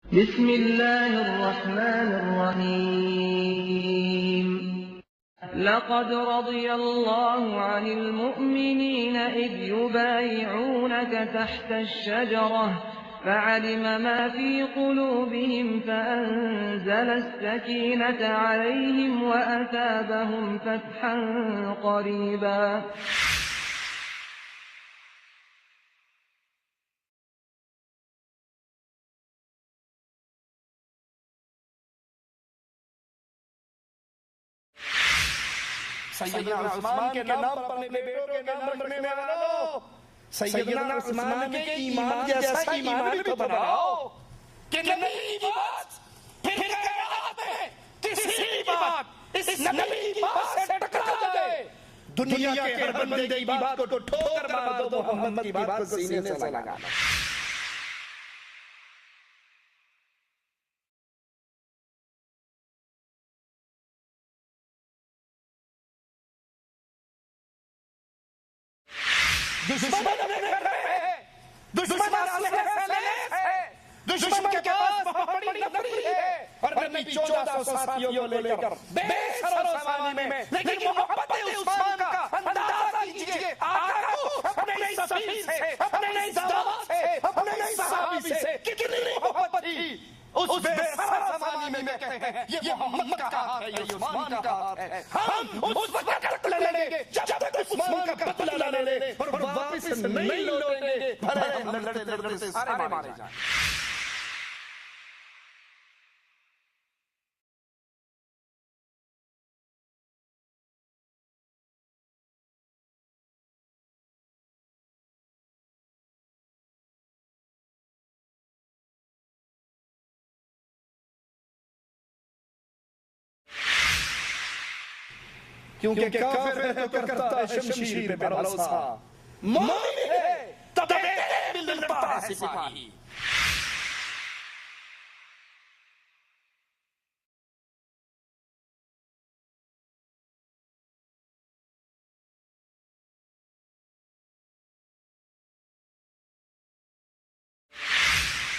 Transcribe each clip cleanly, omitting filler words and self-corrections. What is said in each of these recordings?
بسم الله الرحمن الرحيم لقد رضي الله عن المؤمنين إذ يبايعونك تحت الشجرة فعلم ما في قلوبهم فأنزل السكينة عليهم وأثابهم فتحا قريبا سیدنا عثمان کے نام پر اپنے بیٹوں کے نام رکھنے والوں، سیدنا عثمان کے ایمان جیسا ایمان بھی بناؤ کہ نبی کی بات پھر قیامت میں کسی بات اس نبی کی بات سے ٹکرا جائے، دنیا کے ہر بندے کی بات کو ٹھوکر مار دو، محمد کی بات کو سینے سے لگا دو۔ دشمن اپنے گھر میں ہے، دشمن اسلحے سے لیس ہے، دشمن کے پاس بہت بڑی لکڑی ہے اور نبی 1400 ساتھیوں کو لے کر بے سر و سامانی میں، لیکن محبت عثمان کا اندازہ کیجئے، آقا کو اپنے سفیر سے، اپنے دعوت سے، اپنے صحابی سے کتنی محبت تھی۔ اس بے سر و سامانی میں کہتے ہیں یہ محمد کا ہاتھ ہے، یہ عثمان کا ہاتھ ہے، ہم اس وقت تک لڑیں گے جب تک عثمان کا بدلہ نہ لے اور واپس نہیں لوٹیں گے، بھلے ہم لڑتے لڑتے سارے مارے جائیں۔ کیونکہ کافر ہے تو کرتا ہے شمشیر پہ بھروسہ، مومن ہے تب تیرے دل پر سپاہی۔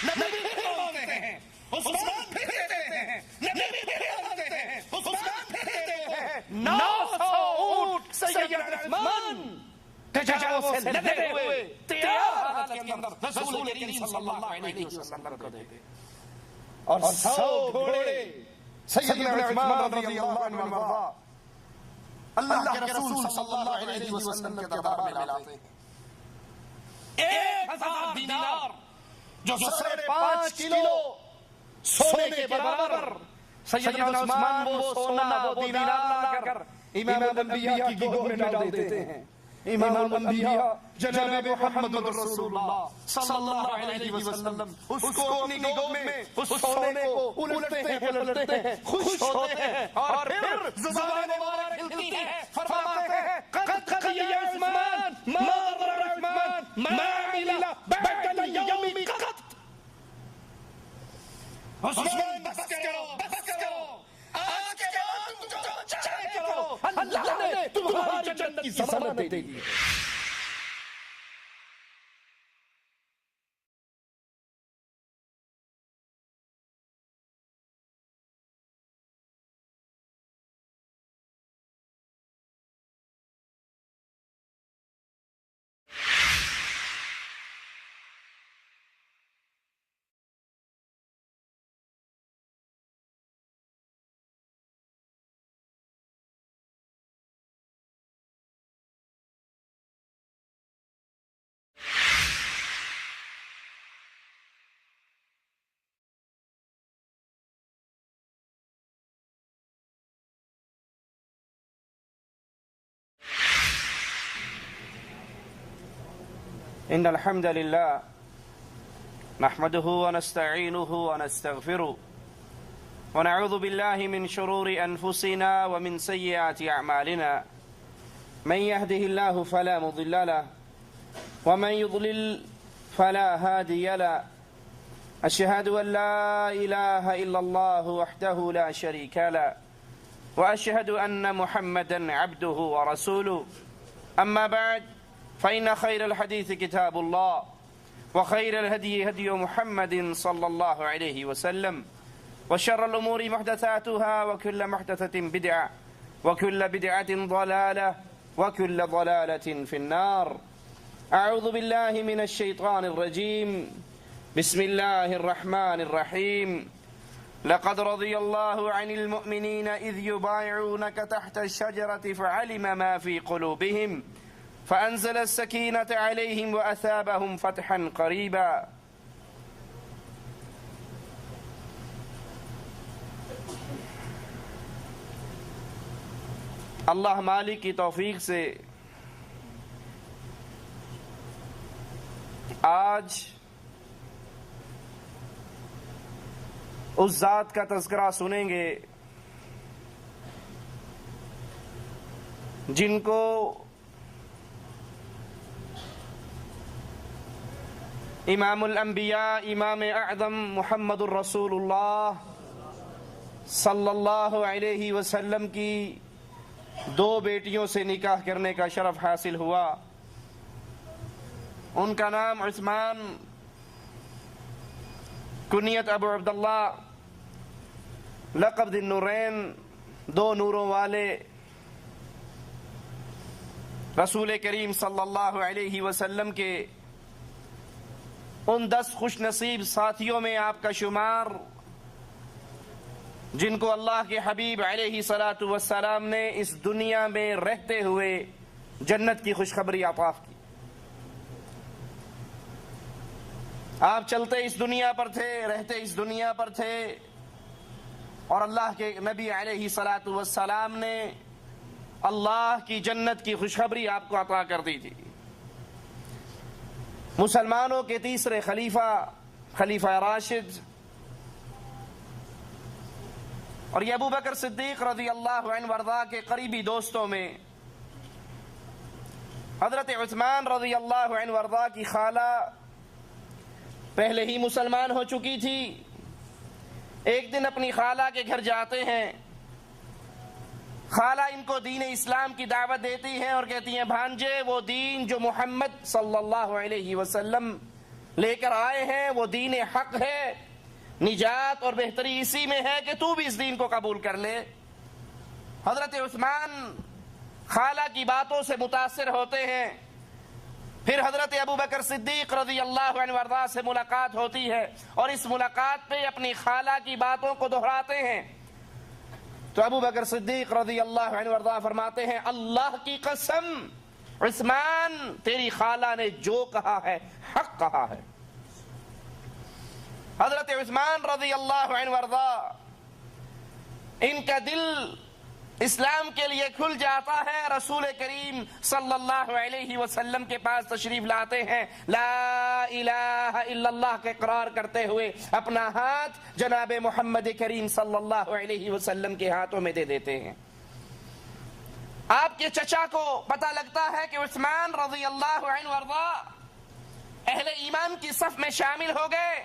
نبی پھر آتے ہیں، عثمان پھر دیتے ہیں، نبی پھر آتے ہیں، عثمان پھر دیتے ہیں، 900 اونٹ سیدنا عثمان تجاوز سے لدے ہوئے تیار حالت کے اندر رسول کریم صلی اللہ علیہ وسلم کو دیتے، اور 100 گھوڑے سیدنا عثمان رضی اللہ عنہ وارضاہ اللہ کے رسول صلی اللہ علیہ وسلم کے دربار میں لاتے ہیں۔ 1000 دینار جو 5.5 کلو سونے کے برابر، سیدنا عثمان وہ سونا وہ دینار لا کر امام الانبیاء کی گود میں ڈال دیتے ہیں۔ امام الانبیاء جناب محمد رسول اللہ صلی اللہ علیہ وسلم اس کو اپنی گود میں اس سونے کو الٹتے ہیں پلٹتے ہیں، خوش ہوتے ہیں، اور پھر زبان مبارک کھلتی ہے، فرماتے ہیں قد قضی عثمان ما ضر عثمان ما عمل بعد اليوم قط۔ عثمان بس کرو بس کرو، آج کے بعد تم جو چاہے کرو، اللہ نے تمہاری جنت کی ضمانت دے دی۔ إن الحمد لله نحمده ونستعينه ونستغفره ونعوذ بالله من شرور أنفسنا ومن سيئات أعمالنا، من يهده الله فلا مضل له ومن يضلل فلا هادي له، أشهد أن لا إله إلا الله وحده لا شريك له وأشهد أن محمدا عبده ورسوله، أما بعد فإن خير الحديث كتاب الله وخير الهدي هدي محمد صلى الله عليه وسلم وشر الأمور محدثاتها وكل محدثة بدعة وكل بدعة ضلالة وكل ضلالة في النار. أعوذ بالله من الشيطان الرجيم. بسم الله الرحمن الرحيم. لقد رضي الله عن المؤمنين إذ يبايعونك تحت الشجرة فعلم ما في قلوبهم فأنزل السكينة عليهم وأثابهم فتحا قريبا. اللہ مالک کی توفیق سے آج اس ذات کا تذکرہ سنیں گے جن کو امام الانبیاء امام اعظم محمد الرسول اللہ صلی اللہ علیہ وسلم کی 2 بیٹیوں سے نکاح کرنے کا شرف حاصل ہوا. ان کا نام عثمان، کنیت ابو عبداللہ، لقب ذی النورین، 2 نوروں والے. رسول کریم صلی اللہ علیہ وسلم کے ان 10 خوش نصیب ساتھیوں میں آپ کا شمار جن کو اللہ کے حبیب علیہ الصلاۃ والسلام نے اس دنیا میں رہتے ہوئے جنت کی خوشخبری عطا کی. آپ چلتے اس دنیا پر تھے، رہتے اس دنیا پر تھے، اور اللہ کے نبی علیہ الصلاۃ والسلام نے اللہ کی جنت کی خوشخبری آپ کو عطا کر دی تھی. مسلمانوں کے تیسرے خلیفہ راشد، اور یہ ابو بکر صدیق رضی اللہ عنہ وارضاہ کے قریبی دوستوں میں حضرت عثمان رضی اللہ عنہ وارضاہ کی خالہ پہلے ہی مسلمان ہو چکی تھی. ایک دن اپنی خالہ کے گھر جاتے ہیں. خالہ ان کو دین اسلام کی دعوت دیتی ہیں اور کہتی ہیں بھانجے وہ دین جو محمد صلی اللہ علیہ وسلم لے کر آئے ہیں وہ دین حق ہے، نجات اور بہتری اسی میں ہے کہ تو بھی اس دین کو قبول کر لے. حضرت عثمان خالہ کی باتوں سے متاثر ہوتے ہیں. پھر حضرت ابو بکر صدیق رضی اللہ عنہ وارضاہ سے ملاقات ہوتی ہے اور اس ملاقات پہ اپنی خالہ کی باتوں کو دہراتے ہیں. تو ابو بکر صدیق رضی اللہ عنہ وارضاہ فرماتے ہیں اللہ کی قسم عثمان تیری خالہ نے جو کہا ہے حق کہا ہے. حضرت عثمان رضی اللہ عنہ وارضاہ ان کا دل اسلام کے لیے کھل جاتا ہے. رسول کریم صلی اللہ علیہ وسلم کے پاس تشریف لاتے ہیں، لا الہ الا اللہ کا اقرار کرتے ہوئے اپنا ہاتھ جناب محمد کریم صلی اللہ علیہ وسلم کے ہاتھوں میں دے دیتے ہیں. آپ کے چچا کو پتہ لگتا ہے کہ عثمان رضی اللہ عنہ وارضاہ اہل ایمان کی صف میں شامل ہو گئے،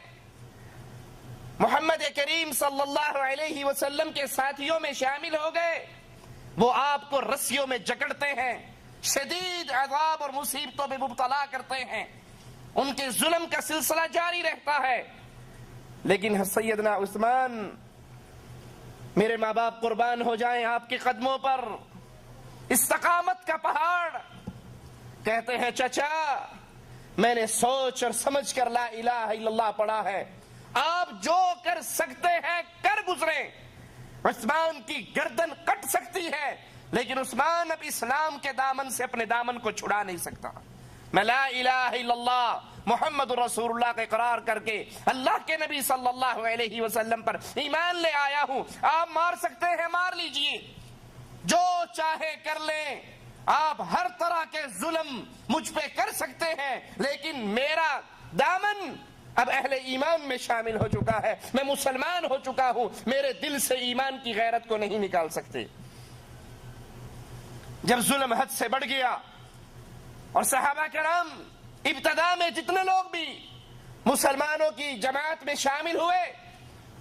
محمد کریم صلی اللہ علیہ وسلم کے ساتھیوں میں شامل ہو گئے. وہ آپ کو رسیوں میں جکڑتے ہیں، شدید عذاب اور مصیبتوں میں مبتلا کرتے ہیں، ان کے ظلم کا سلسلہ جاری رہتا ہے. لیکن سیدنا عثمان، میرے ماں باپ قربان ہو جائیں آپ کے قدموں پر، استقامت کا پہاڑ، کہتے ہیں چچا میں نے سوچ اور سمجھ کر لا الہ الا اللہ پڑھا ہے، آپ جو کر سکتے ہیں کر گزریں. عثمان کی گردن کٹ سکتی ہے لیکن عثمان اب اسلام کے دامن سے اپنے دامن کو چھڑا نہیں سکتا. میں لا الہ الا اللہ محمد رسول اللہ کا اقرار کر کے اللہ کے نبی صلی اللہ علیہ وسلم پر ایمان لے آیا ہوں. آپ مار سکتے ہیں مار لیجئے، جو چاہے کر لیں، آپ ہر طرح کے ظلم مجھ پہ کر سکتے ہیں لیکن میرا دامن اب اہل ایمان میں شامل ہو چکا ہے، میں مسلمان ہو چکا ہوں، میرے دل سے ایمان کی غیرت کو نہیں نکال سکتے. جب ظلم حد سے بڑھ گیا اور صحابہ کرام ابتدا میں جتنے لوگ بھی مسلمانوں کی جماعت میں شامل ہوئے،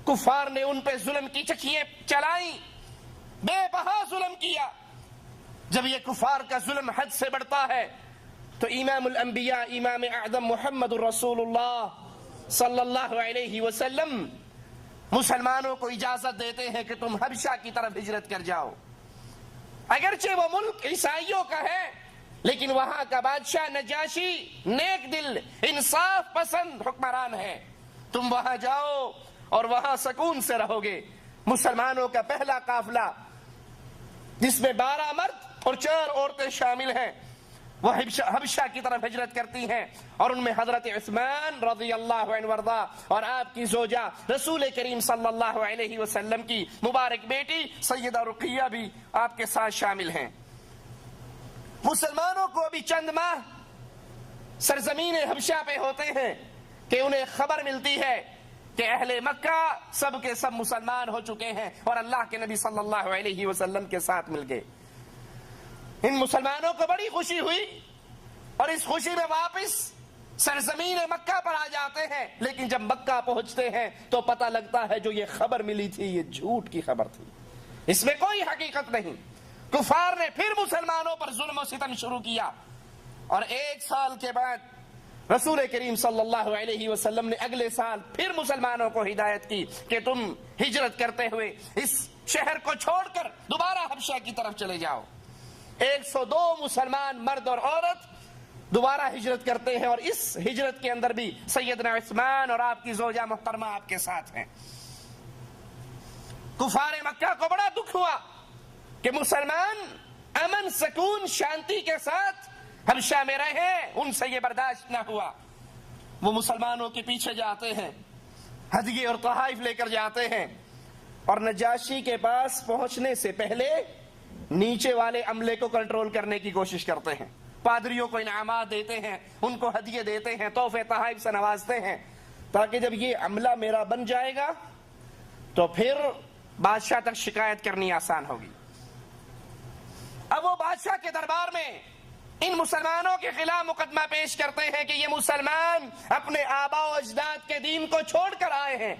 کفار نے ان پہ ظلم کی چکھیاں چلائیں، بے بہا ظلم کیا. جب یہ کفار کا ظلم حد سے بڑھتا ہے تو امام الانبیاء امام اعظم محمد الرسول اللہ صلی اللہ علیہ وسلم مسلمانوں کو اجازت دیتے ہیں کہ تم حبشہ کی طرف ہجرت کر جاؤ. اگرچہ وہ ملک عیسائیوں کا ہے لیکن وہاں کا بادشاہ نجاشی نیک دل انصاف پسند حکمران ہے. تم وہاں جاؤ اور وہاں سکون سے رہو گے. مسلمانوں کا پہلا قافلہ جس میں 12 مرد اور 4 عورتیں شامل ہیں وہ حبشہ کی طرف ہجرت کرتی ہیں اور ان میں حضرت عثمان رضی اللہ عنہ وارضا اور آپ کی زوجہ رسول کریم صلی اللہ علیہ وسلم کی مبارک بیٹی سیدہ رقیہ بھی آپ کے ساتھ شامل ہیں. مسلمانوں کو ابھی چند ماہ سرزمین حبشہ پہ ہوتے ہیں کہ انہیں خبر ملتی ہے کہ اہل مکہ سب کے سب مسلمان ہو چکے ہیں اور اللہ کے نبی صلی اللہ علیہ وسلم کے ساتھ مل گئے. ان مسلمانوں کو بڑی خوشی ہوئی اور اس خوشی میں واپس سرزمین مکہ پر آ جاتے ہیں. لیکن جب مکہ پہنچتے ہیں تو پتہ لگتا ہے جو یہ خبر ملی تھی یہ جھوٹ کی خبر تھی, اس میں کوئی حقیقت نہیں. کفار نے پھر مسلمانوں پر ظلم و ستم شروع کیا اور 1 سال کے بعد رسول کریم صلی اللہ علیہ وسلم نے اگلے سال پھر مسلمانوں کو ہدایت کی کہ تم ہجرت کرتے ہوئے اس شہر کو چھوڑ کر دوبارہ حبشہ کی طرف چلے جاؤ. 102 مسلمان مرد اور عورت دوبارہ ہجرت کرتے ہیں اور اس ہجرت کے اندر بھی سیدنا عثمان اور آپ کی زوجہ محترمہ آپ کے ساتھ ہیں. کفار مکہ کو بڑا دکھ ہوا کہ مسلمان امن سکون شانتی کے ساتھ حبشہ میں رہے, ان سے یہ برداشت نہ ہوا. وہ مسلمانوں کے پیچھے جاتے ہیں, ہدیے اور تحائف لے کر جاتے ہیں اور نجاشی کے پاس پہنچنے سے پہلے نیچے والے عملے کو کنٹرول کرنے کی کوشش کرتے ہیں. پادریوں کو انعامات دیتے ہیں, ان کو ہدیے دیتے ہیں, تحفے تحائف سے نوازتے ہیں تاکہ جب یہ عملہ میرا بن جائے گا تو پھر بادشاہ تک شکایت کرنی آسان ہوگی. اب وہ بادشاہ کے دربار میں ان مسلمانوں کے خلاف مقدمہ پیش کرتے ہیں کہ یہ مسلمان اپنے آبا و اجداد کے دین کو چھوڑ کر آئے ہیں,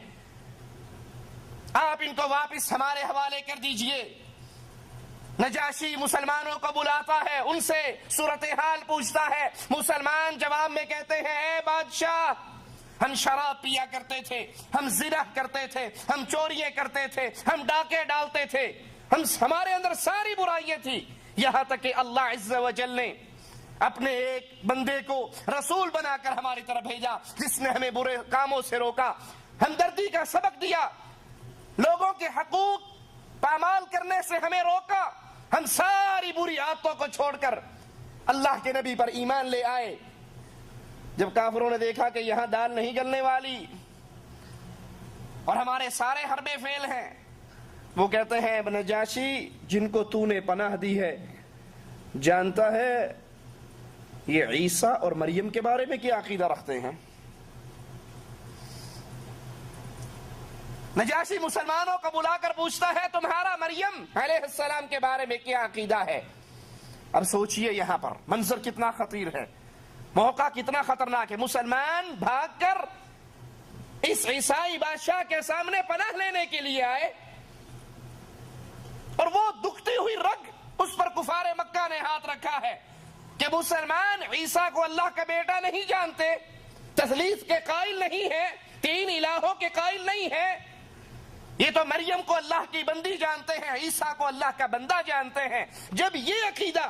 آپ ان کو واپس ہمارے حوالے کر دیجئے. نجاشی مسلمانوں کو بلاتا ہے, ان سے صورتحال پوچھتا ہے. مسلمان جواب میں کہتے ہیں اے بادشاہ ہم شراب پیا کرتے تھے, ہم زنا کرتے تھے, ہم چوریاں کرتے تھے, ہم ڈاکے ڈالتے تھے, ہمارے اندر ساری برائیاں تھی, یہاں تک کہ اللہ عز و جل نے اپنے ایک بندے کو رسول بنا کر ہماری طرف بھیجا جس نے ہمیں برے کاموں سے روکا, ہمدردی کا سبق دیا, لوگوں کے حقوق پامال کرنے سے ہمیں روکا. ہم ساری بری عادتوں کو چھوڑ کر اللہ کے نبی پر ایمان لے آئے. جب کافروں نے دیکھا کہ یہاں دال نہیں گلنے والی اور ہمارے سارے حربے فیل ہیں, وہ کہتے ہیں نجاشی جن کو تو نے پناہ دی ہے جانتا ہے یہ عیسیٰ اور مریم کے بارے میں کیا عقیدہ رکھتے ہیں. نجاشی مسلمانوں کو بلا کر پوچھتا ہے تمہارا مریم علیہ السلام کے بارے میں کیا عقیدہ ہے. اب سوچئے یہاں پر منظر کتنا خطیر ہے, موقع کتنا خطرناک ہے. مسلمان بھاگ کر اس عیسائی بادشاہ کے سامنے پناہ لینے کے لیے آئے اور وہ دکھتی ہوئی رگ اس پر کفار مکہ نے ہاتھ رکھا ہے کہ مسلمان عیسیٰ کو اللہ کا بیٹا نہیں جانتے, تثلیث کے قائل نہیں ہے, 3 الہوں کے قائل نہیں ہے, یہ تو مریم کو اللہ کی بندی جانتے ہیں, عیسیٰ کو اللہ کا بندہ جانتے ہیں. جب یہ عقیدہ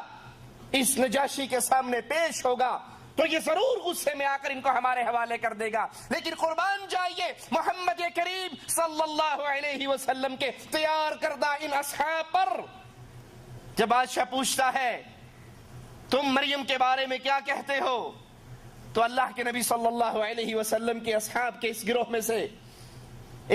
اس نجاشی کے سامنے پیش ہوگا تو یہ ضرور غصے میں آ کر ان کو ہمارے حوالے کر دے گا. لیکن قربان جائیے محمد کریم صلی اللہ علیہ وسلم کے تیار کردہ ان اصحاب پر جب بادشاہ پوچھتا ہے تم مریم کے بارے میں کیا کہتے ہو, تو اللہ کے نبی صلی اللہ علیہ وسلم کے اصحاب کے اس گروہ میں سے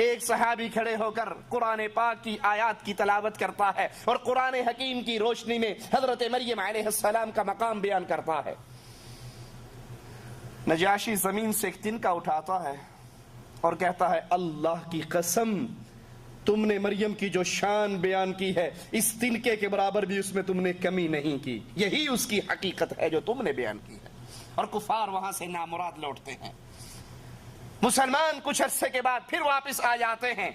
ایک صحابی کھڑے ہو کر قرآن پاک کی آیات کی تلاوت کرتا ہے اور قرآن حکیم کی روشنی میں حضرت مریم علیہ السلام کا مقام بیان کرتا ہے. نجاشی زمین سے ایک تنکا اٹھاتا ہے اور کہتا ہے اللہ کی قسم تم نے مریم کی جو شان بیان کی ہے اس تنکے کے برابر بھی اس میں تم نے کمی نہیں کی, یہی اس کی حقیقت ہے جو تم نے بیان کی ہے. اور کفار وہاں سے نامراد لوٹتے ہیں. مسلمان کچھ عرصے کے بعد پھر واپس آ جاتے ہیں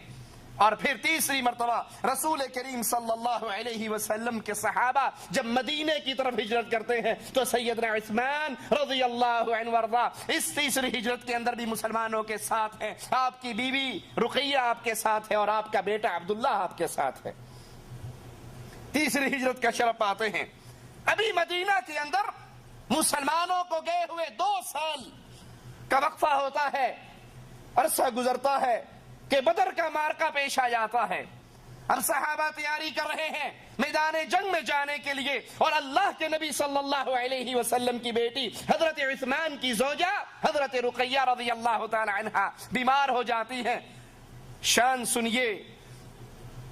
اور پھر تیسری مرتبہ رسول کریم صلی اللہ علیہ وسلم کے صحابہ جب مدینے کی طرف ہجرت کرتے ہیں تو سیدنا عثمان رضی اللہ عنہ وارضا اس تیسری ہجرت کے اندر بھی مسلمانوں کے ساتھ ہیں. آپ کی بیوی رقیہ آپ کے ساتھ ہے اور آپ کا بیٹا عبداللہ آپ کے ساتھ ہے. تیسری ہجرت کا شرف پاتے ہیں. ابھی مدینہ کے اندر مسلمانوں کو گئے ہوئے 2 سال کا وقفہ ہوتا ہے، عرصہ گزرتا ہے کہ بدر کا معرکہ پیش آ جاتا ہے. اب صحابہ تیاری کر رہے ہیں میدان جنگ میں جانے کے لیے، اور اللہ کے نبی صلی اللہ علیہ وسلم کی بیٹی حضرت عثمان کی زوجہ حضرت رقیہ رضی اللہ تعالی عنہا بیمار ہو جاتی ہیں. شان سنیے،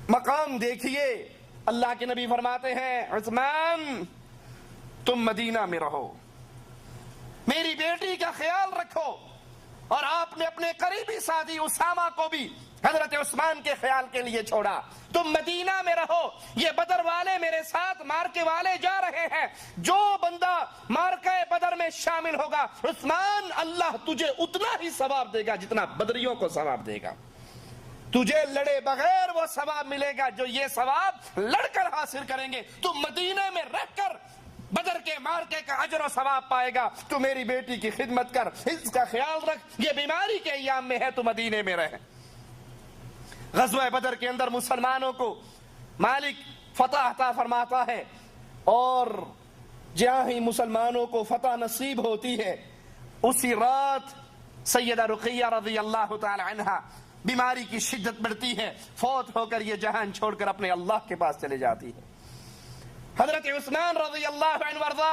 مقام دیکھیے. اللہ کے نبی فرماتے ہیں عثمان تم مدینہ میں رہو، میری بیٹی کا خیال رکھو. اور آپ نے اپنے قریبی ساتھی اسامہ کو بھی حضرت عثمان کے خیال کے لیے چھوڑا. تم مدینہ میں رہو، یہ بدر والے میرے ساتھ مارکے والے جا رہے ہیں، جو بندہ مارکہ بدر میں شامل ہوگا عثمان اللہ تجھے اتنا ہی ثواب دے گا جتنا بدریوں کو ثواب دے گا. تجھے لڑے بغیر وہ ثواب ملے گا جو یہ ثواب لڑ کر حاصل کریں گے. تم مدینہ میں رہ کر بدر کے مارکے کا اجر و ثواب پائے گا. تو میری بیٹی کی خدمت کر، اس کا خیال رکھ، یہ بیماری کے ایام میں ہے تو مدینے میں رہے. غزوہ بدر کے اندر مسلمانوں کو مالک فتح عطا فرماتا ہے، اور جہاں ہی مسلمانوں کو فتح نصیب ہوتی ہے اسی رات سیدہ رقیہ رضی اللہ تعالی عنہا بیماری کی شدت بڑھتی ہے، فوت ہو کر یہ جہان چھوڑ کر اپنے اللہ کے پاس چلے جاتی ہے. حضرت عثمان رضی اللہ عنہ وارضا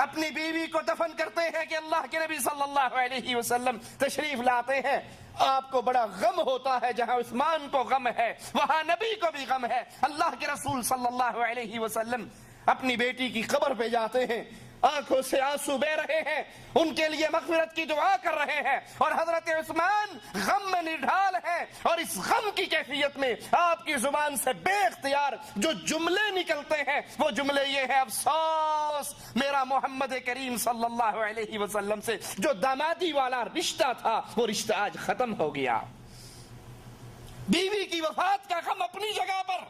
اپنی بیوی کو دفن کرتے ہیں کہ اللہ کے نبی صلی اللہ علیہ وسلم تشریف لاتے ہیں. آپ کو بڑا غم ہوتا ہے، جہاں عثمان کو غم ہے وہاں نبی کو بھی غم ہے. اللہ کے رسول صلی اللہ علیہ وسلم اپنی بیٹی کی قبر پہ جاتے ہیں، آنکھوں سے آنسو بہ رہے ہیں، ان کے لیے مغفرت کی دعا کر رہے ہیں، اور حضرت عثمان غم میں نڈھال ہے. اور اس غم کی کیفیت میں آپ کی زبان سے بے اختیار جو جملے نکلتے ہیں وہ جملے یہ ہے: افسوس میرا محمد کریم صلی اللہ علیہ وسلم سے جو دامادی والا رشتہ تھا وہ رشتہ آج ختم ہو گیا. بیوی کی وفات کا غم اپنی جگہ پر،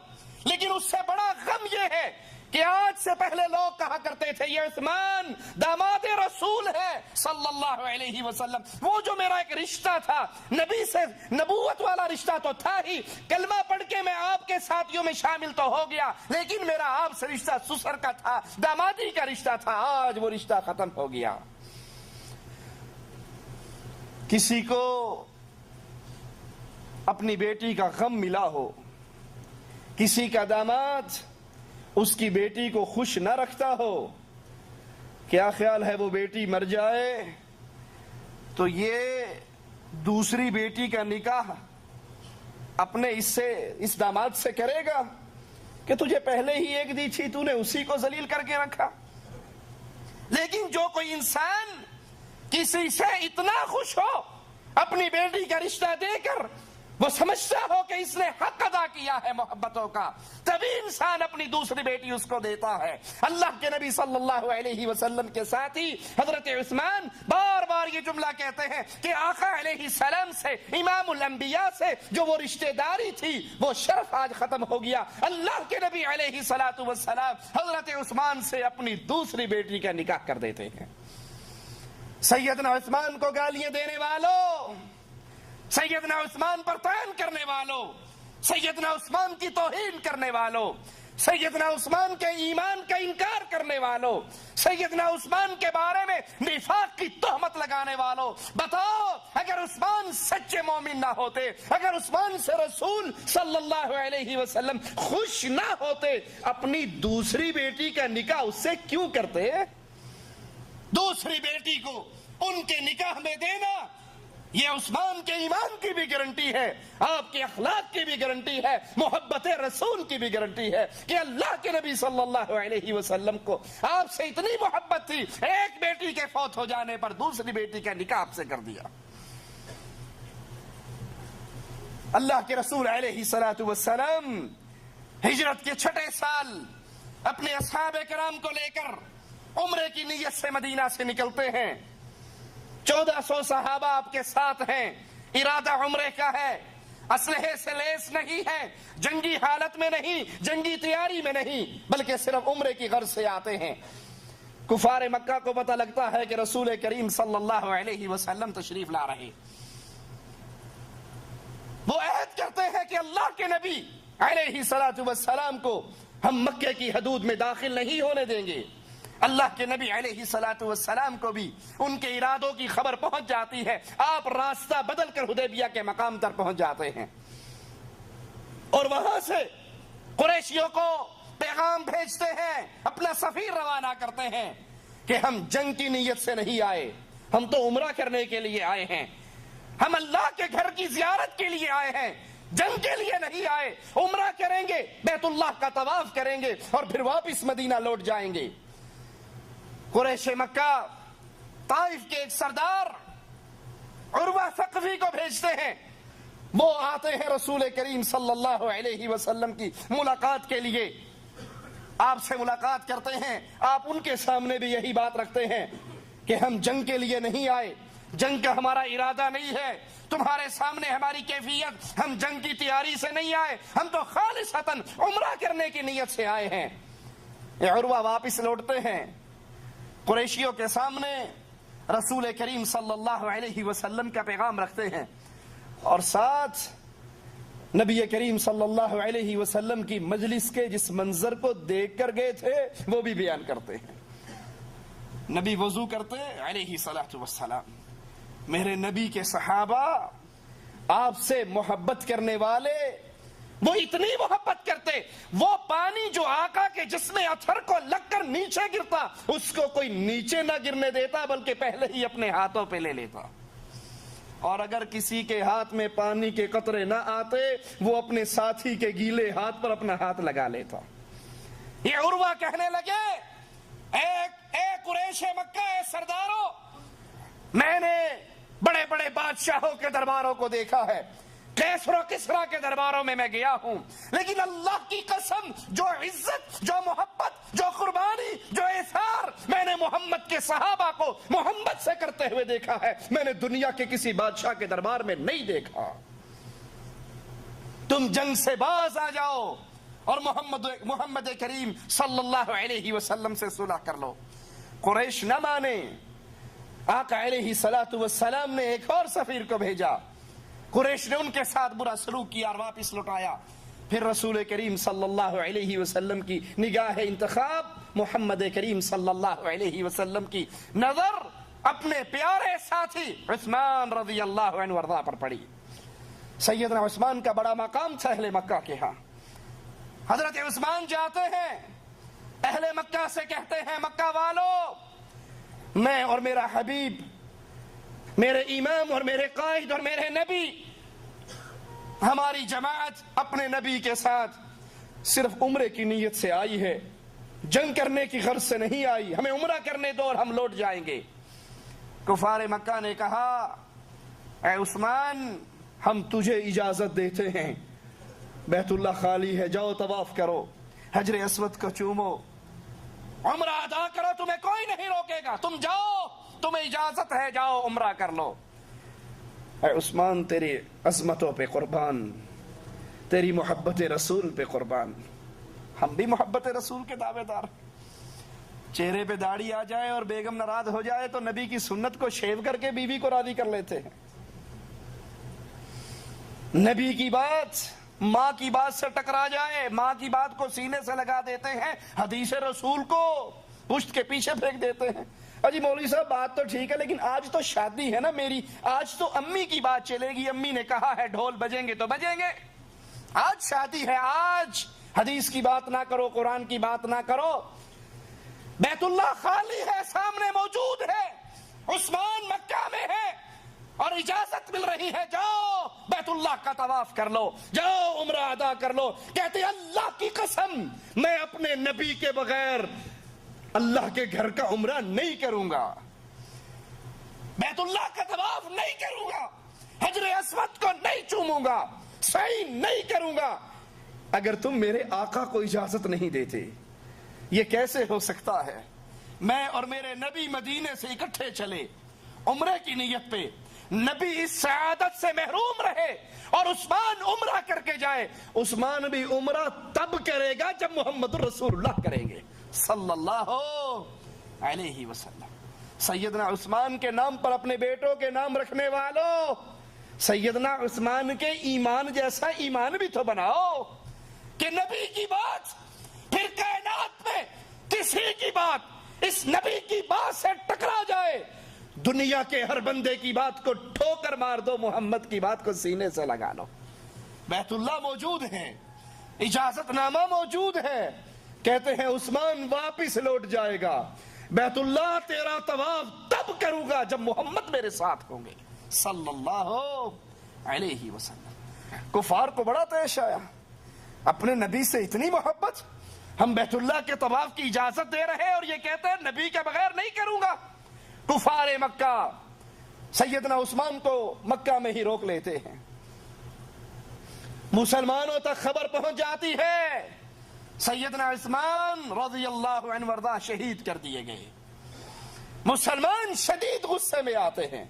لیکن اس سے بڑا غم یہ ہے کہ آج سے پہلے لوگ کہا کرتے تھے یہ عثمان داماد رسول ہے صلی اللہ علیہ وسلم، وہ جو میرا ایک رشتہ تھا نبی سے، نبوت والا رشتہ تو تھا ہی، کلمہ پڑھ کے میں آپ کے ساتھیوں میں شامل تو ہو گیا، لیکن میرا آپ سے رشتہ سسر کا تھا، دامادی کا رشتہ تھا، آج وہ رشتہ ختم ہو گیا. کسی کو اپنی بیٹی کا غم ملا ہو، کسی کا داماد اس کی بیٹی کو خوش نہ رکھتا ہو، کیا خیال ہے وہ بیٹی مر جائے تو یہ دوسری بیٹی کا نکاح اپنے اس داماد سے کرے گا کہ تجھے پہلے ہی ایک دی تھی، تو نے اسی کو ذلیل کر کے رکھا. لیکن جو کوئی انسان کسی سے اتنا خوش ہو اپنی بیٹی کا رشتہ دے کر، وہ سمجھتا ہو کہ اس نے حق ادا کیا ہے محبتوں کا، تبھی انسان اپنی دوسری بیٹی اس کو دیتا ہے. اللہ کے نبی صلی اللہ علیہ وسلم کے ساتھی حضرت عثمان بار بار یہ جملہ کہتے ہیں کہ آقا علیہ السلام سے، امام الانبیاء سے جو وہ رشتہ داری تھی وہ شرف آج ختم ہو گیا. اللہ کے نبی علیہ الصلوۃ والسلام حضرت عثمان سے اپنی دوسری بیٹی کا نکاح کر دیتے ہیں. سیدنا عثمان کو گالیاں دینے والوں، سیدنا عثمان پر طعن کرنے والوں، سیدنا عثمان کی توہین کرنے والوں، سیدنا عثمان کے ایمان کا انکار کرنے والوں، سیدنا عثمان کے بارے میں نفاق کی تہمت لگانے والوں، بتاؤ اگر عثمان سچے مومن نہ ہوتے، اگر عثمان سے رسول صلی اللہ علیہ وسلم خوش نہ ہوتے، اپنی دوسری بیٹی کا نکاح اس سے کیوں کرتے؟ دوسری بیٹی کو ان کے نکاح میں دینا یہ عثمان کے ایمان کی بھی گارنٹی ہے، آپ کے اخلاق کی بھی گارنٹی ہے، محبت رسول کی بھی گارنٹی ہے کہ اللہ کے نبی صلی اللہ علیہ وسلم کو آپ سے اتنی محبت تھی، ایک بیٹی کے فوت ہو جانے پر دوسری بیٹی کا نکاح آپ سے کر دیا. اللہ کے رسول علیہ الصلوۃ والسلام ہجرت کے 6 سال اپنے اصحاب کرام کو لے کر عمرے کی نیت سے مدینہ سے نکلتے ہیں. 1400 صحابہ آپ کے ساتھ ہیں، ارادہ عمرے کا ہے. اسلحے سے لیس نہیں ہیں، جنگی حالت میں نہیں، جنگی تیاری میں نہیں، بلکہ صرف عمرے کی غرض سے آتے ہیں۔ کفار مکہ کو پتہ لگتا ہے کہ رسول کریم صلی اللہ علیہ وسلم تشریف لا رہے، وہ عہد کرتے ہیں کہ اللہ کے نبی علیہ السلام کو ہم مکے کی حدود میں داخل نہیں ہونے دیں گے۔ اللہ کے نبی علیہ السلام کو بھی ان کے ارادوں کی خبر پہنچ جاتی ہے، آپ راستہ بدل کر حدیبیہ کے مقام تک پہنچ جاتے ہیں، اور وہاں سے قریشیوں کو پیغام بھیجتے ہیں، اپنا سفیر روانہ کرتے ہیں کہ ہم جنگ کی نیت سے نہیں آئے، ہم تو عمرہ کرنے کے لیے آئے ہیں، ہم اللہ کے گھر کی زیارت کے لیے آئے ہیں، جنگ کے لیے نہیں آئے، عمرہ کریں گے، بیت اللہ کا طواف کریں گے اور پھر واپس مدینہ لوٹ جائیں گے۔ قریش مکہ طائف کے ایک سردار عروہ ثقفی کو بھیجتے ہیں، وہ آتے ہیں رسول کریم صلی اللہ علیہ وسلم کی ملاقات کے لیے، آپ سے ملاقات کرتے ہیں، آپ ان کے سامنے بھی یہی بات رکھتے ہیں کہ ہم جنگ کے لیے نہیں آئے، جنگ کا ہمارا ارادہ نہیں ہے، تمہارے سامنے ہماری کیفیت، ہم جنگ کی تیاری سے نہیں آئے، ہم تو خالصتاً عمرہ کرنے کی نیت سے آئے ہیں۔ یہ عروہ واپس لوٹتے ہیں، قریشیوں کے سامنے رسول کریم صلی اللہ علیہ وسلم کا پیغام رکھتے ہیں، اور ساتھ نبی کریم صلی اللہ علیہ وسلم کی مجلس کے جس منظر کو دیکھ کر گئے تھے وہ بھی بیان کرتے ہیں۔ نبی وضو کرتے علیہ السلام، میرے نبی کے صحابہ آپ سے محبت کرنے والے، وہ اتنی محبت کرتے، وہ پانی جو آقا کے جسم اطہر کو لگ کر نیچے گرتا اس کو کوئی نیچے نہ گرنے دیتا بلکہ پہلے ہی اپنے ہاتھوں پہ لے لیتا، اور اگر کسی کے ہاتھ میں پانی کے قطرے نہ آتے وہ اپنے ساتھی کے گیلے ہاتھ پر اپنا ہاتھ لگا لیتا۔ یہ عروہ کہنے لگے، اے قریش مکہ، اے سرداروں، میں نے بڑے بڑے بادشاہوں کے درباروں کو دیکھا ہے، کیسر و کسرا کے درباروں میں گیا ہوں، لیکن اللہ کی قسم جو عزت، جو محبت، جو قربانی، جو اثار میں نے محمد کے صحابہ کو محمد سے کرتے ہوئے دیکھا ہے، میں نے دنیا کے کسی بادشاہ کے دربار میں نہیں دیکھا۔ تم جنگ سے باز آ جاؤ اور محمد کریم صلی اللہ علیہ وسلم سے صلح کر لو۔ قریش نہ مانے، آقا علیہ السلام نے ایک اور سفیر کو بھیجا، قریش نے ان کے ساتھ برا سلوک کیا اور واپس لوٹایا۔ پھر رسول کریم صلی اللہ علیہ وسلم کی نگاہ انتخاب محمد کریم صلی اللہ علیہ وسلم کی نظر اپنے پیارے ساتھی عثمان رضی اللہ عنہ وارضاہ پر پڑی۔ سیدنا عثمان کا بڑا مقام تھا اہل مکہ کے ہاں۔ حضرت عثمان جاتے ہیں، اہل مکہ سے کہتے ہیں، مکہ والو، میں اور میرا حبیب، میرے امام اور میرے قائد اور میرے نبی، ہماری جماعت اپنے نبی کے ساتھ صرف عمرے کی نیت سے آئی ہے، جنگ کرنے کی غرض سے نہیں آئی، ہمیں عمرہ کرنے دو اور ہم لوٹ جائیں گے۔ کفار مکہ نے کہا، اے عثمان، ہم تجھے اجازت دیتے ہیں، بیت اللہ خالی ہے، جاؤ طواف کرو، حجر اسود کو چومو، عمرہ ادا کرو، تمہیں کوئی نہیں روکے گا، تم جاؤ، تمہیں اجازت ہے، جاؤ عمرہ کر لو۔ اے عثمان، تیری عظمتوں پہ قربان، تیری محبت رسول پہ قربان۔ ہم بھی محبت رسول کے دعوے دار، چہرے پہ داڑھی آ جائے اور بیگم ناراض ہو جائے تو نبی کی سنت کو شیو کر کے بیوی کو راضی کر لیتے ہیں۔ نبی کی بات ماں کی بات سے ٹکرا جائے، ماں کی بات کو سینے سے لگا دیتے ہیں، حدیث رسول کو پشت کے پیچھے پھینک دیتے ہیں۔ اجی مولوی صاحب بات تو ٹھیک ہے لیکن آج تو شادی ہے نا میری، آج تو امی کی بات چلے گی، امی نے کہا ہے ڈھول بجیں گے تو بجیں گے، آج شادی ہے، آج حدیث کی بات نہ کرو، قرآن کی بات نہ کرو۔ بیت اللہ خالی ہے، سامنے موجود ہے، عثمان مکہ میں ہے اور اجازت مل رہی ہے، جاؤ بیت اللہ کا طواف کر لو، جاؤ عمرہ ادا کر لو۔ کہتے اللہ کی قسم، میں اپنے نبی کے بغیر اللہ کے گھر کا عمرہ نہیں کروں گا، بیت اللہ کا طواف نہیں کروں گا، حجر اسود کو نہیں چوموں گا، سعی نہیں کروں گا اگر تم میرے آقا کو اجازت نہیں دیتے۔ یہ کیسے ہو سکتا ہے؟ میں اور میرے نبی مدینے سے اکٹھے چلے عمرے کی نیت پہ، نبی اس سعادت سے محروم رہے اور عثمان عمرہ کر کے جائے. عثمان بھی عمرہ تب کرے گا جب محمد رسول اللہ کریں گے صلی اللہ علیہ وسلم. سیدنا عثمان کے نام پر اپنے بیٹوں کے نام رکھنے والوں، سیدنا عثمان کے ایمان جیسا ایمان بھی تو بناؤ کہ نبی کی بات پھر کائنات میں کسی کی بات اس نبی کی بات سے ٹکرا جائے، دنیا کے ہر بندے کی بات کو ٹھوکر مار دو، محمد کی بات کو سینے سے لگا لو. بیت اللہ موجود ہے، اجازت نامہ موجود ہے، کہتے ہیں عثمان واپس لوٹ جائے گا. بیت اللہ تیرا طواف تب کروں گا جب محمد میرے ساتھ ہوں گے صلی اللہ علیہ وسلم. کفار کو بڑا طیش آیا، اپنے نبی سے اتنی محبت، ہم بیت اللہ کے طواف کی اجازت دے رہے اور یہ کہتے ہیں نبی کے بغیر نہیں کروں گا. کفار مکہ سیدنا عثمان کو مکہ میں ہی روک لیتے ہیں. مسلمانوں تک خبر پہنچ جاتی ہے سیدنا عثمان رضی اللہ عنہ وارضاہ شہید کر دیے گئے. مسلمان شدید غصے میں آتے ہیں،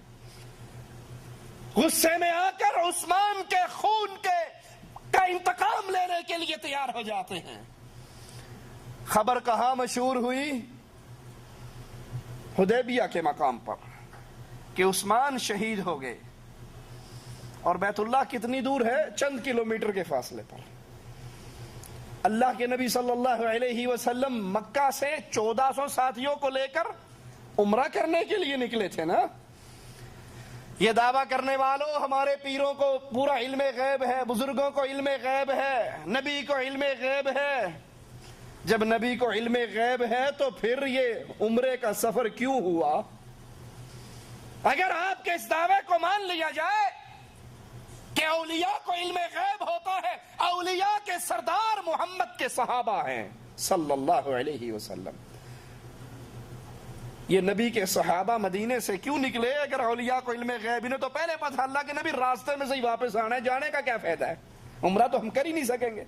غصے میں آ کر عثمان کے خون کا انتقام لینے کے لیے تیار ہو جاتے ہیں. خبر کہاں مشہور ہوئی؟ حدیبیہ کے مقام پر کہ عثمان شہید ہو گئے. اور بیت اللہ کتنی دور ہے؟ چند کلومیٹر کے فاصلے پر. اللہ کے نبی صلی اللہ علیہ وسلم مکہ سے 1400 ساتھیوں کو لے کر عمرہ کرنے کے لیے نکلے تھے نا. یہ دعویٰ کرنے والوں ہمارے پیروں کو پورا علم غیب ہے، بزرگوں کو علم غیب ہے، نبی کو علم غیب ہے. جب نبی کو علم غیب ہے تو پھر یہ عمرے کا سفر کیوں ہوا؟ اگر آپ کے اس دعوے کو مان لیا جائے کہ اولیاء کو علم غیب ہوتا ہے، اولیاء کے سردار محمد کے صحابہ ہیں صلی اللہ علیہ وسلم. یہ نبی کے صحابہ مدینے سے کیوں نکلے؟ اگر اولیاء کو علم غیب انہیں تو پہلے پتہ اللہ کے نبی راستے میں سے ہی واپس آنا ہے، جانے کا کیا فائدہ ہے؟ عمرہ تو ہم کر ہی نہیں سکیں گے.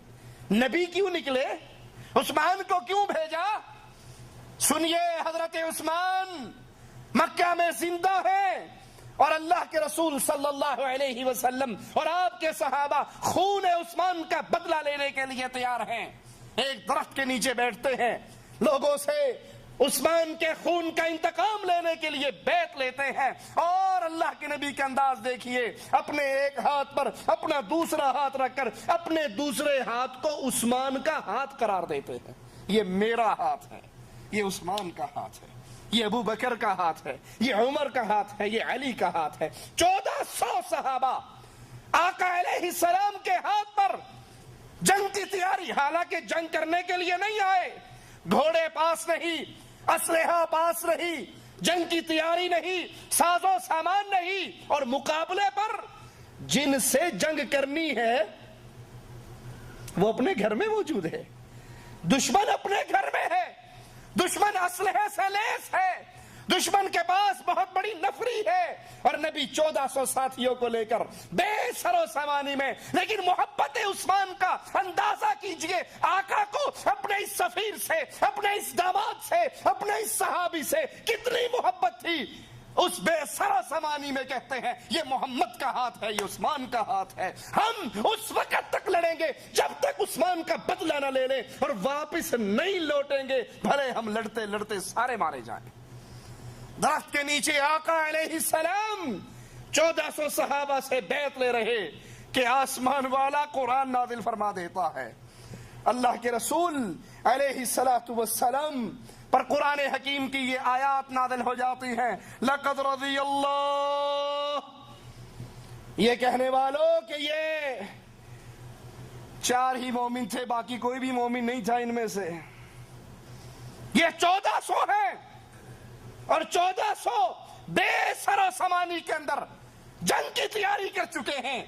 نبی کیوں نکلے؟ عثمان کو کیوں بھیجا؟ سنیے، حضرت عثمان مکہ میں زندہ ہے اور اللہ کے رسول صلی اللہ علیہ وسلم اور آپ کے صحابہ خون عثمان کا بدلہ لینے کے لیے تیار ہیں. ایک درخت کے نیچے بیٹھتے ہیں، لوگوں سے عثمان کے خون کا انتقام لینے کے لیے بیعت لیتے ہیں. اور اللہ کے نبی کا انداز دیکھیے، اپنے ایک ہاتھ پر اپنا دوسرا ہاتھ رکھ کر اپنے دوسرے ہاتھ کو عثمان کا ہاتھ قرار دیتے ہیں. یہ میرا ہاتھ ہے، یہ عثمان کا ہاتھ ہے، یہ ابو بکر کا ہاتھ ہے، یہ عمر کا ہاتھ ہے، یہ علی کا ہاتھ ہے. 1400 صحابہ آقا علیہ السلام کے ہاتھ پر جنگ کی تیاری، حالانکہ جنگ کرنے کے لیے نہیں آئے. گھوڑے پاس نہیں، اسلحہ پاس نہیں، جنگ کی تیاری نہیں، ساز و سامان نہیں، اور مقابلے پر جن سے جنگ کرنی ہے وہ اپنے گھر میں موجود ہے. دشمن اپنے گھر میں ہے، دشمن اسلحے سے لیس ہے، دشمن کے پاس بہت بڑی نفری ہے، اور نبی 1400 ساتھیوں کو لے کر بے سر و سامانی میں. لیکن محبت عثمان کا اندازہ کیجئے، آقا کو اپنے اس سفیر سے، اپنے اس داماد سے، اپنے اس صحابی سے کتنی محبت تھی. اس بے سر و سامانی میں کہتے ہیں یہ محمد کا ہاتھ ہے، یہ عثمان کا ہاتھ ہے. ہم اس وقت تک لڑیں گے جب تک عثمان کا بدلہ نہ لے لیں، اور واپس نہیں لوٹیں گے، بھلے ہم لڑتے لڑتے سارے مارے جائیں. درخت کے نیچے آقا علیہ السلام 1400 صحابہ سے بیعت لے رہے کہ آسمان والا قرآن نازل فرما دیتا ہے. اللہ کے رسول علیہ السلام پر قرآن حکیم کی یہ آیات نازل ہو جاتی ہیں. لقد رضی اللہ، یہ کہنے والوں کہ یہ 4 ہی مومن تھے، باقی کوئی بھی مومن نہیں تھا ان میں سے. یہ 1400 ہیں اور 1400 بے سر و سامانی کے اندر جنگ کی تیاری کر چکے ہیں،